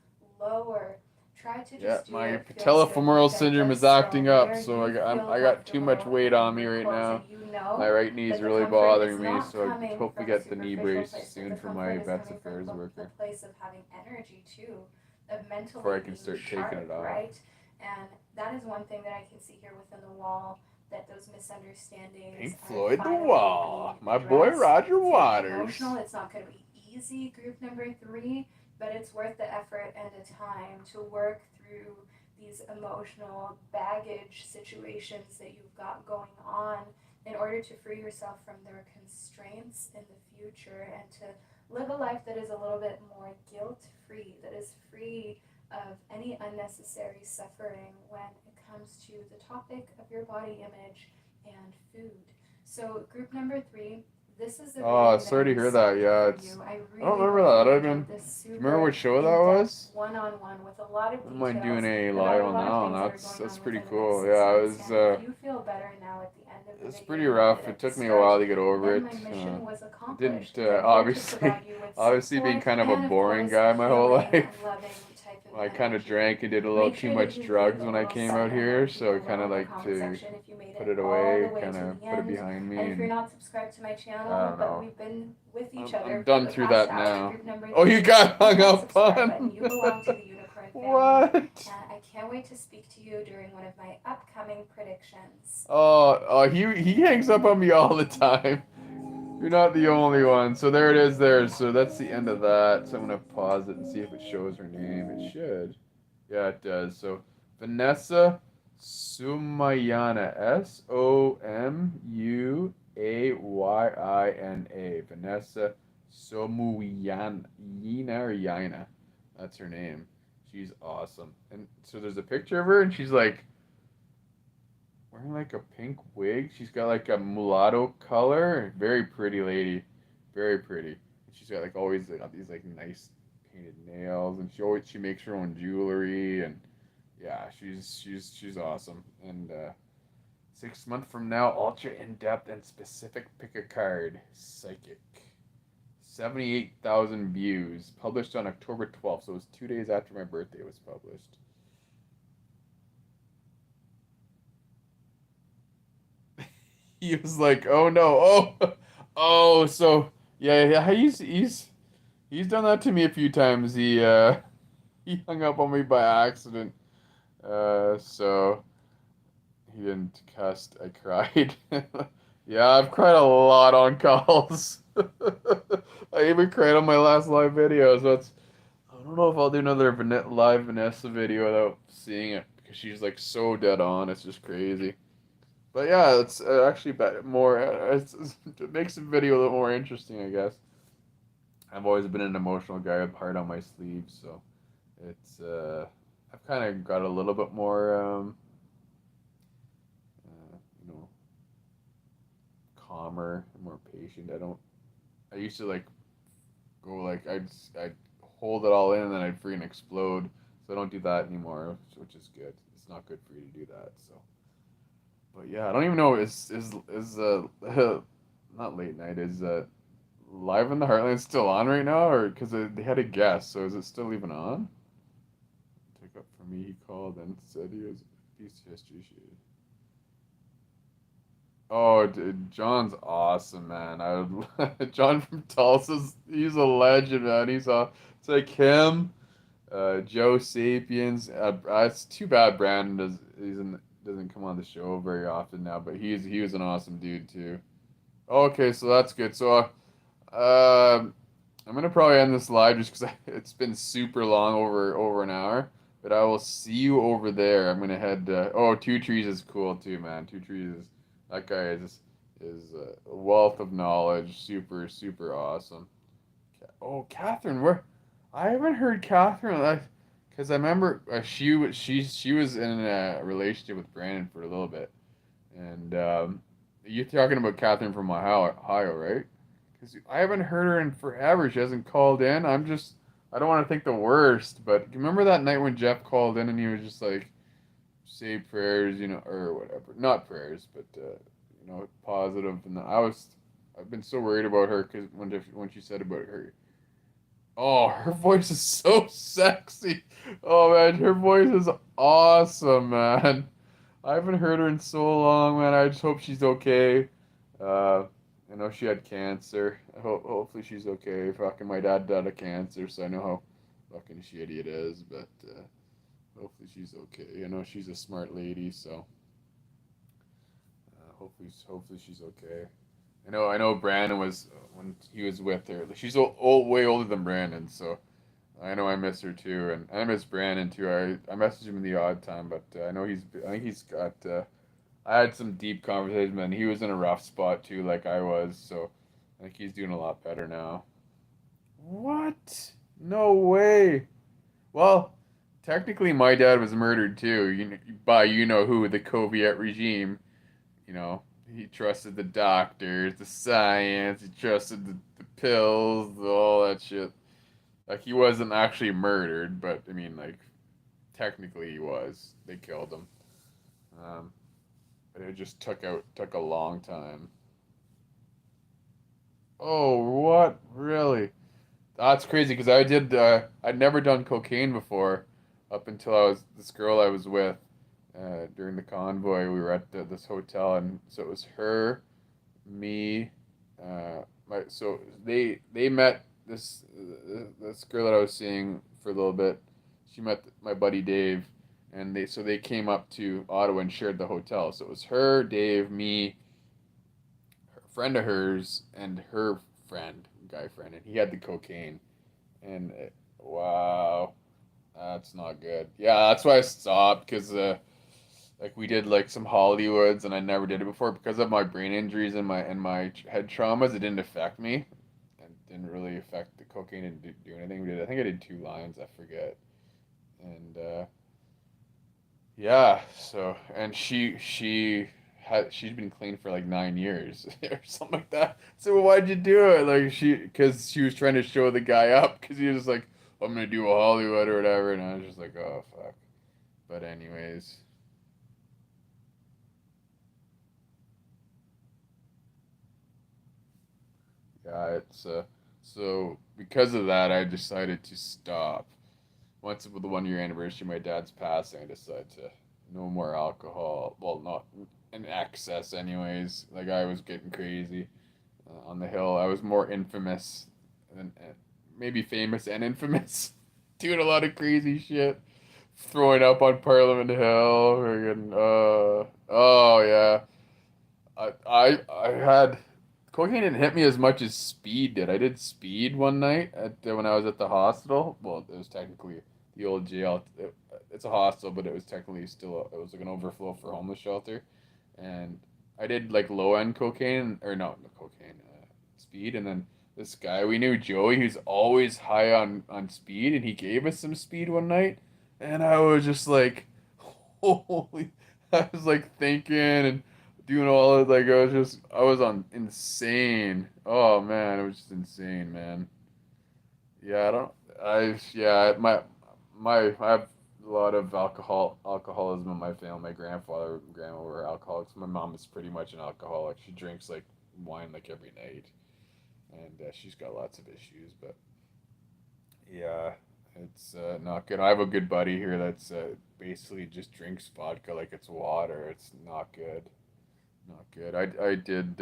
lower. Try to yeah, just do my what feels good for patellofemoral syndrome is acting up, where so you feel I got too much comfortable weight in on me your right clothes, now. and you My know right knee is that the really comfort is bothering me, not so I coming hope we from a get the knee superficial brace place, but soon the for my comfort is Vets coming Affairs from a worker place of having energy too, of mentally before I can being start sharp, taking it off. right? And that is one thing that I can see here within the wall, that those misunderstandings Pink are Floyd The finally Wall, being my boy addressed. Roger It's gonna be Waters. emotional. It's not gonna be easy, group number 3, but it's worth the effort and the time to work through these emotional baggage situations that you've got going on in order to free yourself from their constraints in the future and to live a life that is a little bit more guilt free, that is free of any unnecessary suffering when it comes to the topic of your body image and food. So, group number 3, this is the reading Sorry to hear that. for Yeah, you. I really I don't remember hope that. you I enjoyed mean, this do you remember what show that in-depth, was? one-on-one with a lot of I wouldn't mind doing details a about live a on lot that of one. things that are going That's on pretty within the cool. next 6 Yeah, it months. was And if you feel better now at the end of the it's video pretty than you rough. did It at the took me a start, while to get over then it. my mission was I accomplished. didn't I'm here to provide you with obviously being support kind of a and, of boring course, guy my whole healing life. and loving type of I kind of energy. drank and did a little Make too sure that much you drugs leave a when I little came side out here, energy so I kind below of in the like comment to section if you made put it it all the away, way kind to of the put it end. behind me, And if you're and not subscribed to my I channel, don't but know. we've been with each I'm other done for the through past that hour, now. group number Oh, you 3, got hung hit that up subscribe on. button. You belong to the unicorn family. What? And I can't wait to speak to you during one of my upcoming predictions. He hangs up on me all the time. You're not the only one. So there it is there. So that's the end of that. So I'm gonna pause it and see if it shows her name. It should. Yeah, it does. So Vanessa Sumayana. Somuayina. Vanessa Somuyana or Yana. That's her name. She's awesome. And so there's a picture of her and she's like wearing like a pink wig. She's got like a mulatto color. Very pretty lady. Very pretty. She's got like always got these like nice painted nails and she makes her own jewelry and yeah, she's awesome. And 6 months from now, ultra in depth and specific pick a card. Psychic. 78,000 views. Published on October 12th, so it was 2 days after my birthday was published. He was like, "Oh no, so yeah, he's done that to me a few times. He hung up on me by accident. So he didn't cuss. I cried. Yeah, I've cried a lot on calls. I even cried on my last live video. So I don't know if I'll do another live Vanessa video without seeing it because she's like so dead on. It's just crazy. But yeah, it's actually more. It makes the video a little more interesting, I guess. I've always been an emotional guy with heart on my sleeve, so it's I've kind of got a little bit more, you know, calmer, more patient. I don't. I used to like go like I'd hold it all in and then I'd freaking explode. So I don't do that anymore, which is good. It's not good for you to do that. So. But yeah, I don't even know is not late night is Live in the Heartland still on right now, or because they had a guest, so is it still even on? Took up for me. He called and said he was a piece of history. Oh, dude, John's awesome, man. John from Tulsa's he's a legend, man. It's like him, Joe Sapiens. It's too bad Brandon doesn't come on the show very often now, but he was an awesome dude too. Okay, so that's good. So I'm gonna probably end this live just because it's been super long, over an hour. But I will see you over there. I'm gonna head. Oh, Two Trees is cool too, man. Two Trees is that guy is a wealth of knowledge. Super super awesome. Oh, Catherine, where? I haven't heard Catherine. Because I remember she was in a relationship with Brandon for a little bit, and you're talking about Catherine from Ohio, right? Because I haven't heard her in forever. She hasn't called in. I don't want to think the worst, but remember that night when Jeff called in and he was just like, say prayers, or whatever. Not prayers, but, positive. And I've been so worried about her because when she said about her, oh, her voice is so sexy. Oh, man, her voice is awesome, man. I haven't heard her in so long, man. I just hope she's okay. Uh, I know she had cancer. Hopefully she's okay. Fucking my dad died of cancer, so I know how fucking shitty it is. But hopefully she's okay. I know she's a smart lady, so hopefully she's okay. I know Brandon was when he was with her. She's way older than Brandon, so I know I miss her too, and I miss Brandon too. I message him in the odd time, but I know I think he's got. I had some deep conversations, man. He was in a rough spot too, like I was, so I think he's doing a lot better now. What? No way. Well, technically, my dad was murdered too. By who, the Soviet regime. You know, he trusted the doctors, the science. He trusted the pills, all that shit. Like he wasn't actually murdered, but I mean, like technically he was. They killed him. Um, but it just took a long time. Oh, what? Really? That's crazy because I'd never done cocaine before up until I was this girl I was with during the convoy. We were at this hotel, and so it was her, me, so they met this girl that I was seeing for a little bit. She met my buddy Dave, and they came up to Ottawa and shared the hotel. So it was her, Dave, me, a friend of hers, and her guy friend, and he had the cocaine. And wow, that's not good. Yeah, that's why I stopped because like we did like some Hollywoods, and I never did it before because of my brain injuries and my head traumas. It didn't affect me, and didn't really affect the cocaine. Didn't do anything. I think I did 2 lines. I forget. And yeah, so and she'd been clean for like 9 years or something like that. So why'd you do it? Like because she was trying to show the guy up because he was just like, I'm gonna do a Hollywood or whatever, and I was just like, oh fuck. But anyways, yeah, it's so because of that, I decided to stop. Once with the 1 year anniversary of my dad's passing, I decided to no more alcohol. Well, not in excess, anyways. Like I was getting crazy on the hill. I was more infamous than maybe famous and infamous, doing a lot of crazy shit, throwing up on Parliament Hill. Friggin', oh yeah. I had cocaine didn't hit me as much as speed did. I did speed one night when I was at the hospital. Well, it was technically the old jail. It's a hostel, but it was technically it was like an overflow for homeless shelter, and I did like low end cocaine or no cocaine, speed, and then this guy we knew Joey, who's always high on speed, and he gave us some speed one night, and I was just like, holy, I was like thinking and doing all of like I was on insane. Oh man, it was just insane, man. Yeah, I don't I yeah, I have a lot of alcoholism in my family. My grandfather and grandma were alcoholics. My mom is pretty much an alcoholic. She drinks like wine like every night. and she's got lots of issues. But yeah, it's not good. I have a good buddy here that's basically just drinks vodka like it's water. It's not good. Not good. I did.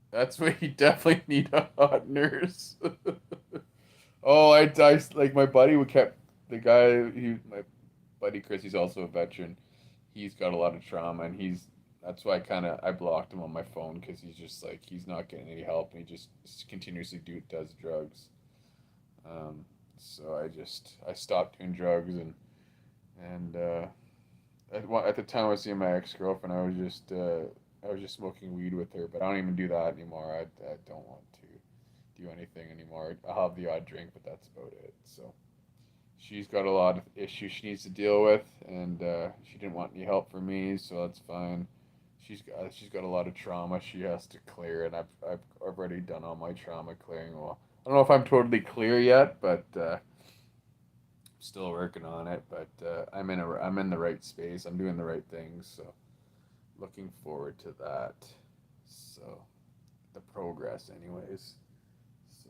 That's why you definitely need a hot nurse. Oh, I like my buddy would kept the guy. My buddy Chris. He's also a veteran. He's got a lot of trauma, and that's why I blocked him on my phone because he's just like he's not getting any help, and he just continuously does drugs. Um, so I stopped doing drugs, and at the time I was seeing my ex girlfriend, I was just smoking weed with her, but I don't even do that anymore. I don't want to do anything anymore. I'll have the odd drink, but that's about it. So she's got a lot of issues she needs to deal with, and she didn't want any help from me, so that's fine. She's got a lot of trauma she has to clear, and I've already done all my trauma clearing. Well, I don't know if I'm totally clear yet, but still working on it. But I'm in the right space. I'm doing the right things, so looking forward to that. So the progress, anyways. So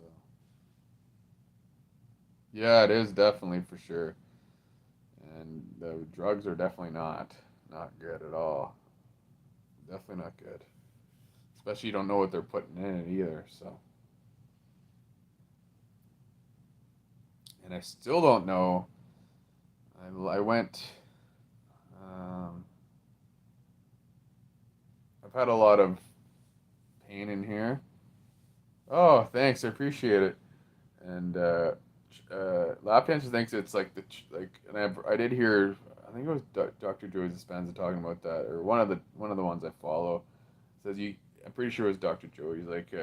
yeah, it is definitely for sure. And the drugs are definitely not good at all. Definitely not good. Especially you don't know what they're putting in it either. So, and I still don't know. I went. Um, I've had a lot of pain in here. Oh, thanks. I appreciate it. And lap dancer thinks it's like and I did hear. I think it was Dr. Joey Dispenza talking about that, or one of the ones I follow says you. I'm pretty sure it was Dr. Joey. He's like,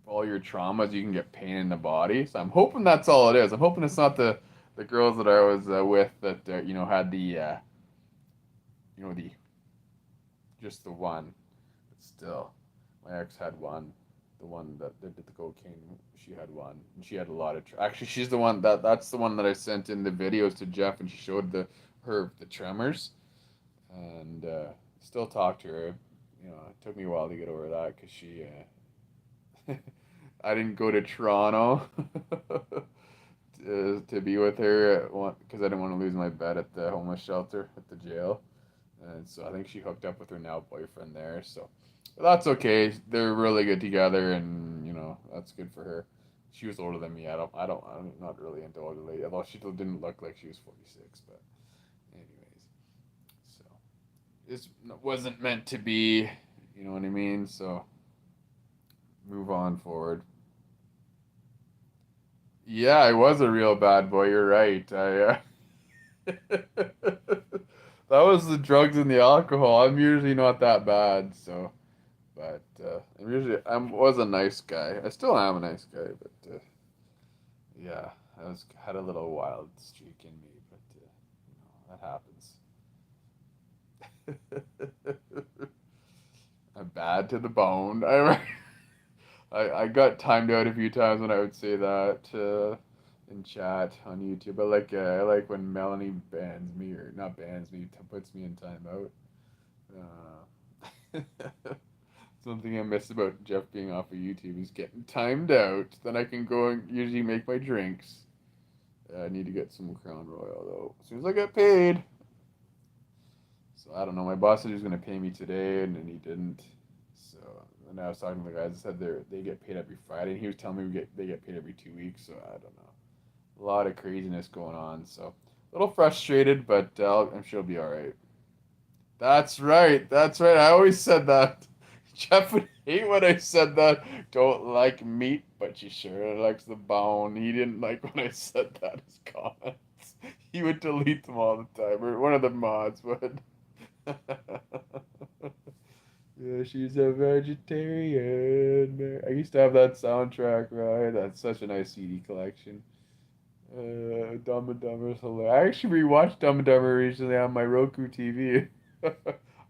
all your traumas, you can get pain in the body. So I'm hoping that's all it is. I'm hoping it's not the girls that I was with that had the just the one. But still, my ex had one. The one that did the cocaine, she had one, and she had a lot of. Actually, she's the one that's the one that I sent in the videos to Jeff, and she showed the tremors, and still talk to her. It took me a while to get over that because she. I didn't go to Toronto to be with her because I didn't want to lose my bed at the homeless shelter at the jail. And so I think she hooked up with her now boyfriend there. So but that's okay. They're really good together, and that's good for her. She was older than me. I'm not really into older lady. Although she still didn't look like she was 46. But anyways, so this wasn't meant to be. You know what I mean? So move on forward. Yeah, I was a real bad boy. You're right. That was the drugs and the alcohol. I'm usually not that bad, so. But I was a nice guy. I still am a nice guy, but yeah, had a little wild streak in me. But that happens. I'm bad to the bone. I got timed out a few times when I would say that in chat on YouTube. I like when Melanie bans me or not bans me, puts me in timeout. Something I miss about Jeff being off of YouTube is getting timed out. Then I can go and usually make my drinks. I need to get some Crown Royal though. As soon as I get paid. So I don't know. My boss said he was going to pay me today, and then he didn't. So and I was talking to the guys that said they get paid every Friday, and he was telling me they get paid every 2 weeks. So I don't know. A lot of craziness going on. So a little frustrated, but I'm sure it'll be all right. That's right. That's right. I always said that. Jeff would hate when I said that. Don't like meat, but she sure likes the bone. He didn't like when I said that as comments. He would delete them all the time, or one of the mods would. Yeah, she's a vegetarian. I used to have that soundtrack, right? That's such a nice CD collection. Dumb and Dumber is hilarious. I actually rewatched Dumb and Dumber recently on my Roku TV.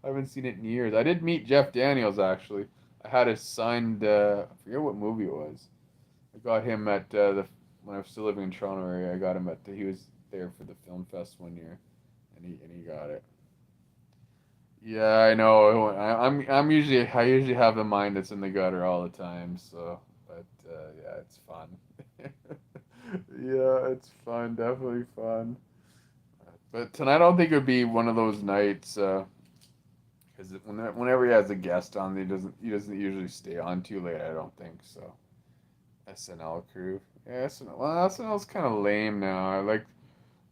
I haven't seen it in years. I did meet Jeff Daniels actually. I had a signed. I forget what movie it was. I got him at when I was still living in Toronto area. I got him he was there for the film fest one year, and he got it. Yeah, I know. I usually have the mind that's in the gutter all the time. So, but yeah, it's fun. Yeah, it's fun. Definitely fun. But tonight I don't think it would be one of those nights. Because whenever he has a guest on, he doesn't usually stay on too late. I don't think so. SNL crew. Yeah, SNL. Well, SNL's kind of lame now. I like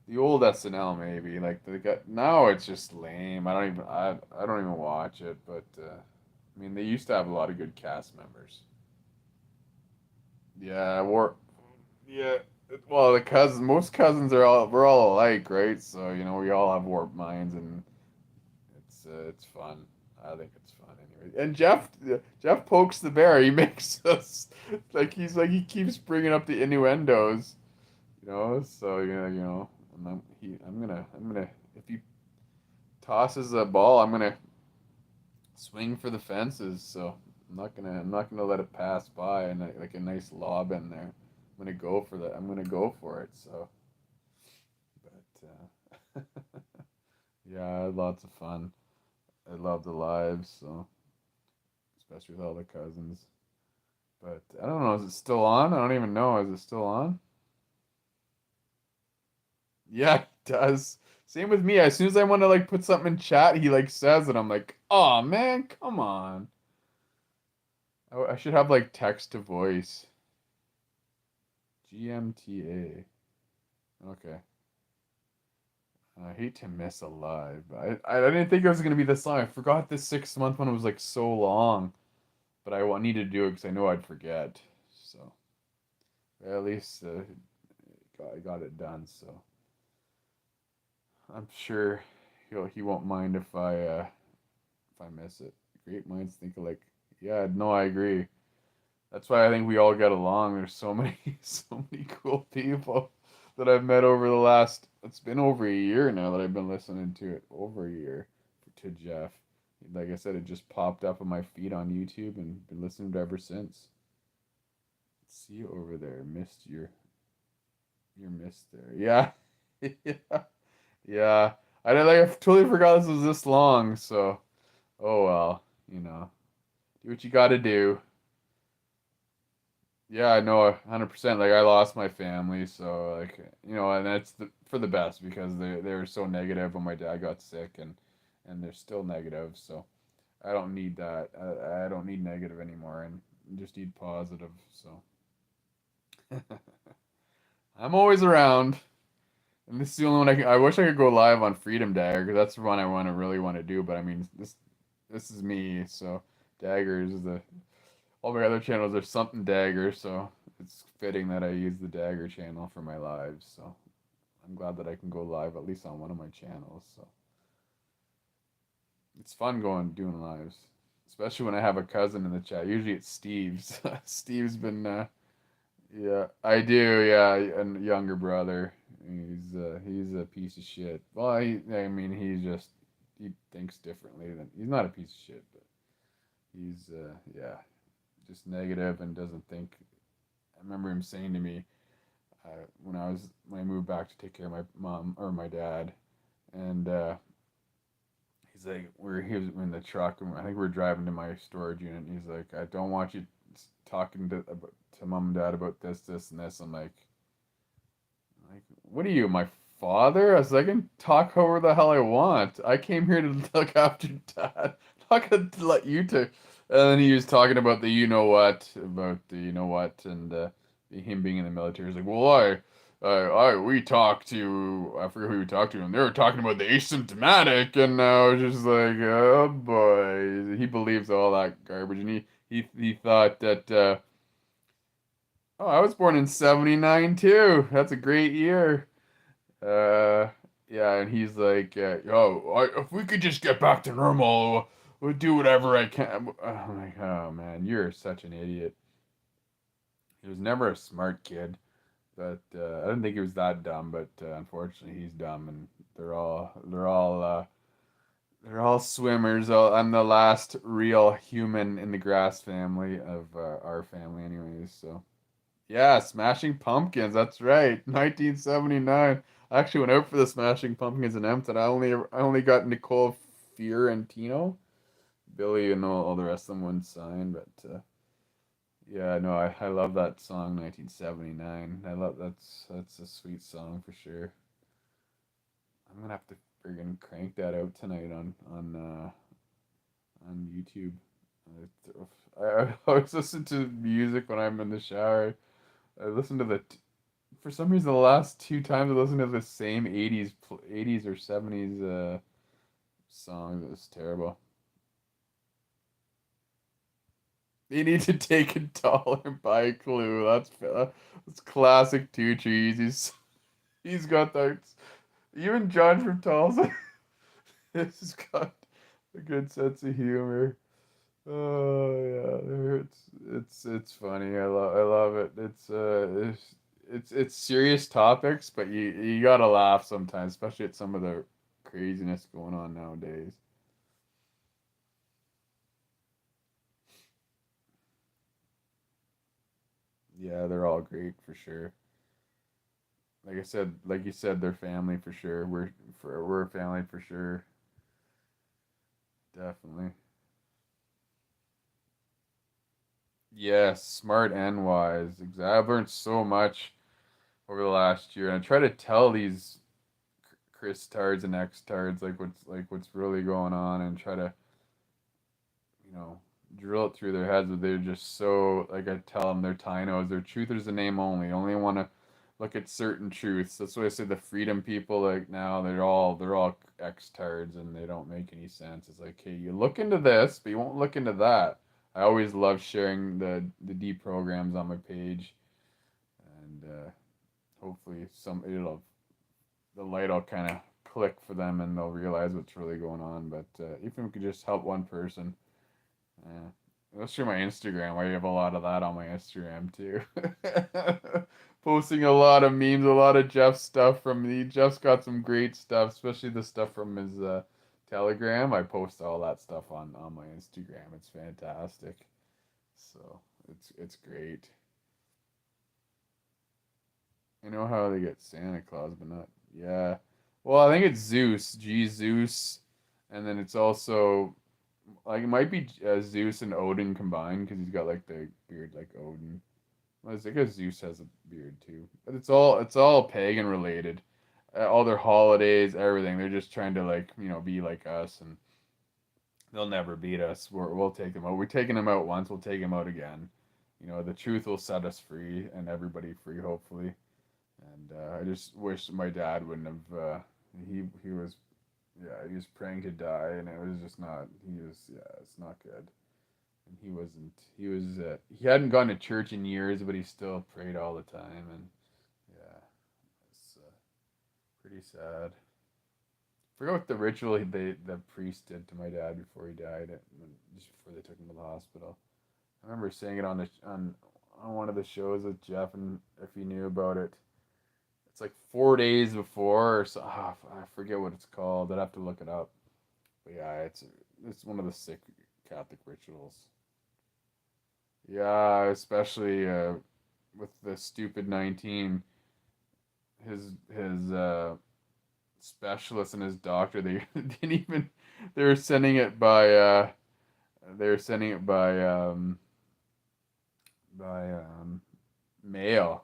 the old SNL maybe. Like the guy, now it's just lame. I don't even watch it. But I mean, they used to have a lot of good cast members. Yeah, yeah. Well, most cousins we're all alike, right? So we all have warped minds, and it's fun. I think it's fun anyway. And Jeff pokes the bear. He makes us like he keeps bringing up the innuendos. So and I'm gonna if he tosses a ball, I'm gonna swing for the fences. So I'm not gonna let it pass by and like a nice lob in there. I'm gonna go for that. I'm gonna go for it. So, but yeah, I had lots of fun. I love the lives. So especially with all the cousins. But I don't know. Is it still on? I don't even know. Is it still on? Yeah, it does. Same with me. As soon as I want to like put something in chat, he like says it. I'm like, oh man, come on. I should have like text to voice. GMTA. Okay. I hate to miss a live. I didn't think it was gonna be this long. I forgot this 6 month one was like so long, but need to do it because I know I'd forget. So at least I got it done. So I'm sure he won't mind if I miss it. Great minds think alike. Yeah, no, I agree. That's why I think we all get along. There's so many so many cool people that I've met over the last. It's been over a year now that I've been listening to it. Over a year to Jeff. Like I said, it just popped up on my feed on YouTube and been listening to it ever since. See you over there. Missed your missed there. Yeah. Yeah. Yeah. I totally forgot this was this long, so oh well, do what you got to do. Yeah, I know 100%. Like I lost my family, so like and that's for the best because they were so negative when my dad got sick, and they're still negative. So I don't need that. I don't need negative anymore, and just need positive. So I'm always around, and this is the only one I wish I could go live on Freedom Dagger because that's the one I really want to do. But I mean, this is me, so Dagger is the all my other channels are something Dagger, so it's fitting that I use the Dagger channel for my lives. So I'm glad that I can go live at least on one of my channels. So it's fun doing lives, especially when I have a cousin in the chat. Usually it's Steve's. Steve's been yeah, I do. Yeah, and younger brother. He's a piece of shit. Well, I mean he thinks differently than he's not a piece of shit, but he's yeah, just negative and doesn't think. I remember him saying to me when I moved back to take care of my mom or my dad, and he's like he was in the truck, and I think we are driving to my storage unit, and he's like, I don't want you talking to mom and dad about this, and this. I'm like, what are you, my father? I was like, I can talk however the hell I want. I came here to look after dad. I'm not gonna let you to. And then he was talking about the you know what, and him being in the military. He's like, well, we talked to, I forget who we talked to, and they were talking about the asymptomatic, and I was just like, oh boy, he believes all that garbage, and he thought that. Oh, I was born in '79 too. That's a great year. Uh, yeah, and he's like, if we could just get back to normal, we'll do whatever I can. I'm like, oh man, you're such an idiot. He was never a smart kid, but I didn't think he was that dumb. But unfortunately, he's dumb, and they're all swimmers. I'm the last real human in the Grass family of our family, anyways. So. Yeah, Smashing Pumpkins. That's right. 1979. I actually went out for the Smashing Pumpkins and Empton. I only got Nicole Fiorentino. Billy and all the rest of them wouldn't sign, but yeah, no, I love that song, 1979. I love that's a sweet song for sure. I'm gonna have to friggin' crank that out tonight on YouTube. I always listen to music when I'm in the shower. I listen to for some reason the last two times I listened to the same 80s or 70s song. It was terrible. You need to take a dollar and buy a clue. That's classic Two Trees. He's got that. Even John from Tulsa has got a good sense of humor. Oh yeah, it's funny. I love it. It's serious topics, but you gotta laugh sometimes, especially at some of the craziness going on nowadays. Yeah, they're all great for sure. Like I said, like you said, they're family for sure. We're a family for sure. Definitely. Yes, smart and wise. Exactly. I've learned so much over the last year, and I try to tell these Chris tards and X tards like what's really going on, and try to you know drill it through their heads. But they're just so like I tell them they're Tinos. Their truth is a name only. Only want to look at certain truths. That's why I say the freedom people like now they're all X tards and they don't make any sense. It's like hey, you look into this, but you won't look into that. I always love sharing the deep programs on my page, and hopefully some it'll the light will kind of click for them and they'll realize what's really going on. But even if we could just help one person, uh, that's through my Instagram. I have a lot of that on my Instagram too. Posting a lot of memes, a lot of Jeff stuff from me. Jeff's got some great stuff, especially the stuff from his Telegram. I post all that stuff on my Instagram. It's fantastic. So it's great. I know how they get Santa Claus, but not yeah. Well, I think it's Zeus, Jesus, and then it's also like it might be Zeus and Odin combined because he's got like the beard like Odin. Well, I guess Zeus has a beard too, but it's all pagan related. All their holidays, everything. They're just trying to like be like us, and they'll never beat us. We'll take them out. We've taken them out once. We'll take them out again. The truth will set us free and everybody free, hopefully. And I just wish my dad wouldn't have. He was yeah he was praying to die, and it was just not. He was yeah it's not good. And he wasn't. He hadn't gone to church in years, but he still prayed all the time, and yeah, it's pretty sad. Forgot what the ritual the priest did to my dad before he died, just before they took him to the hospital. I remember saying it on one of the shows with Jeff, and if he knew about it, it's like 4 days before, or so. I forget what it's called. I'd have to look it up. But yeah, it's one of the sick Catholic rituals. Yeah, especially with the stupid 19, his specialist and his doctor they didn't even they were sending it by they were sending it by mail.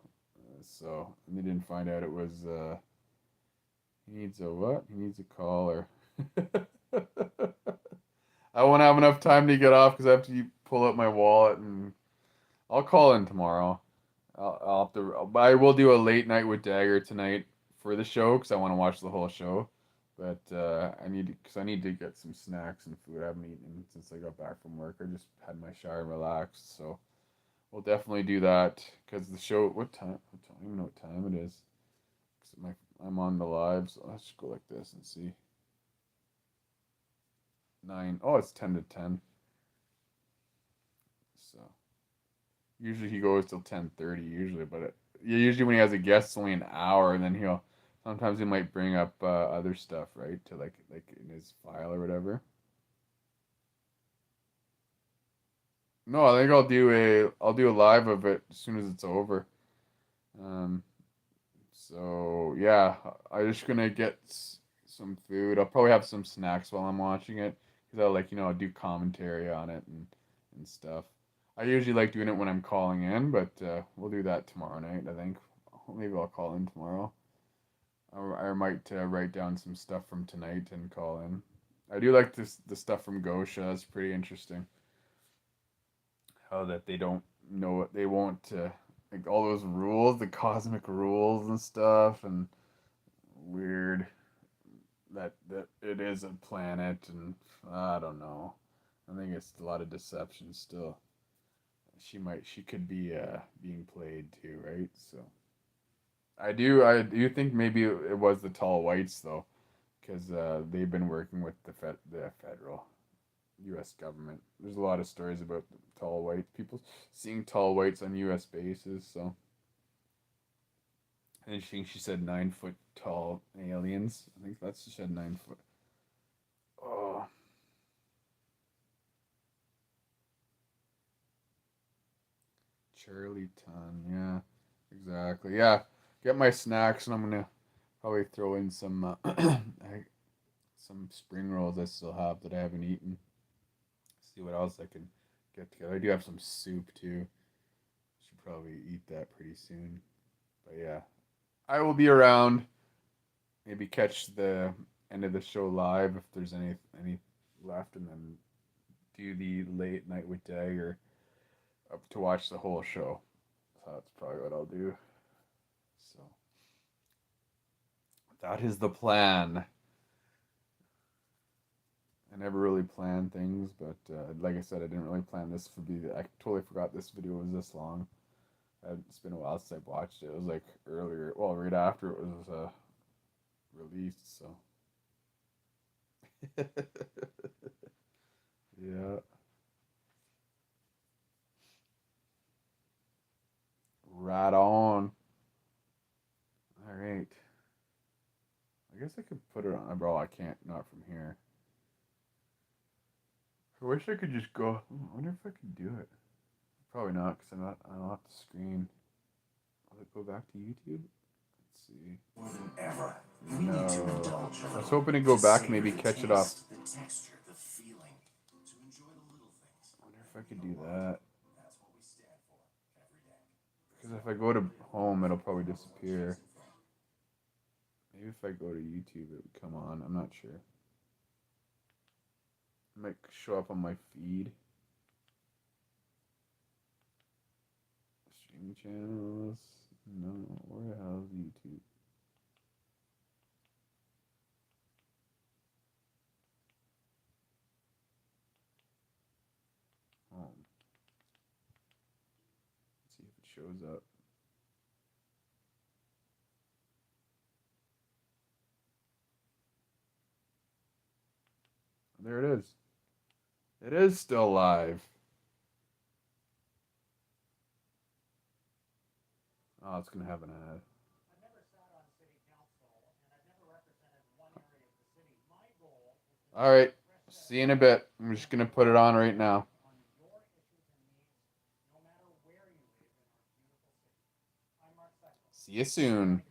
So they didn't find out it was he needs a what? He needs a caller. I won't have enough time to get off because I have to pull out my wallet, and I'll call in tomorrow. I'll have to, but I will do a late night with Dagger tonight for the show because I want to watch the whole show. But I need to get some snacks and food. I haven't eaten since I got back from work. I just had my shower and relaxed. So we'll definitely do that because the show. What time? I don't even know what time it is. 'Cause I'm on the live, so let's just go like this and see. 9. Oh, it's 10 to 10. So usually he goes till 10:30. Usually, but usually when he has a guest, it's only an hour, and then he'll sometimes he might bring up other stuff, right? To like in his file or whatever. No, I think I'll do a live of it as soon as it's over. Um, so yeah, I'm just gonna get some food. I'll probably have some snacks while I'm watching it because I'll like I'll do commentary on it and stuff. I usually like doing it when I'm calling in, but we'll do that tomorrow night. I think maybe I'll call in tomorrow. I might write down some stuff from tonight and call in. I do like the stuff from Gosha. It's pretty interesting. How that they don't know what they won't like all those rules, the cosmic rules and stuff, and weird that it is a planet, and I don't know. I think it's a lot of deception still. She could be being played too, right? So I do think maybe it was the tall whites though, because they've been working with the federal U.S. government. There's a lot of stories about tall white people seeing tall whites on U.S. bases. So I think she said 9 foot tall aliens. I think that's she said 9 foot. Oh, Charlie Ton. Yeah, exactly. Yeah, get my snacks, and I'm gonna probably throw in some some spring rolls I still have that I haven't eaten. See what else I can get together. I do have some soup too. Should probably eat that pretty soon. But yeah, I will be around. Maybe catch the end of the show live if there's any left, and then do the late night with DAGR up to watch the whole show. So that's probably what I'll do. So that is the plan. I never really plan things, but like I said, I didn't really plan this to be. I totally forgot this video was this long. It's been a while since I've watched it. It was like earlier, well, right after it was released. So yeah, right on. All right. I guess I could put it on. Bro, I can't. Not from here. I wish I could just go. I wonder if I could do it. Probably not, because I'm not. I don't have the screen. Will it go back to YouTube? Let's see. More than ever, we need to No. indulge a I was little. hoping to go To back, savor maybe the catch it off. taste, the texture, the feeling. To enjoy the little things. I wonder if I could do that. That's what we stand for every day. Because if I go to home, it'll probably disappear. Maybe if I go to YouTube, it would come on. I'm not sure. It might show up on my feed. Streaming channels. No, where the hell is YouTube? Home. Let's see if it shows up. There it is. It is still live. Oh, it's going to have an ad. I've never sat on city council, and I've never represented one area of the city. My goal is All right. See you in a bit. I'm just going to put it on right now. on your issues and needs, no matter where you live in our beautiful city. I'm Mark Seitel. See you soon.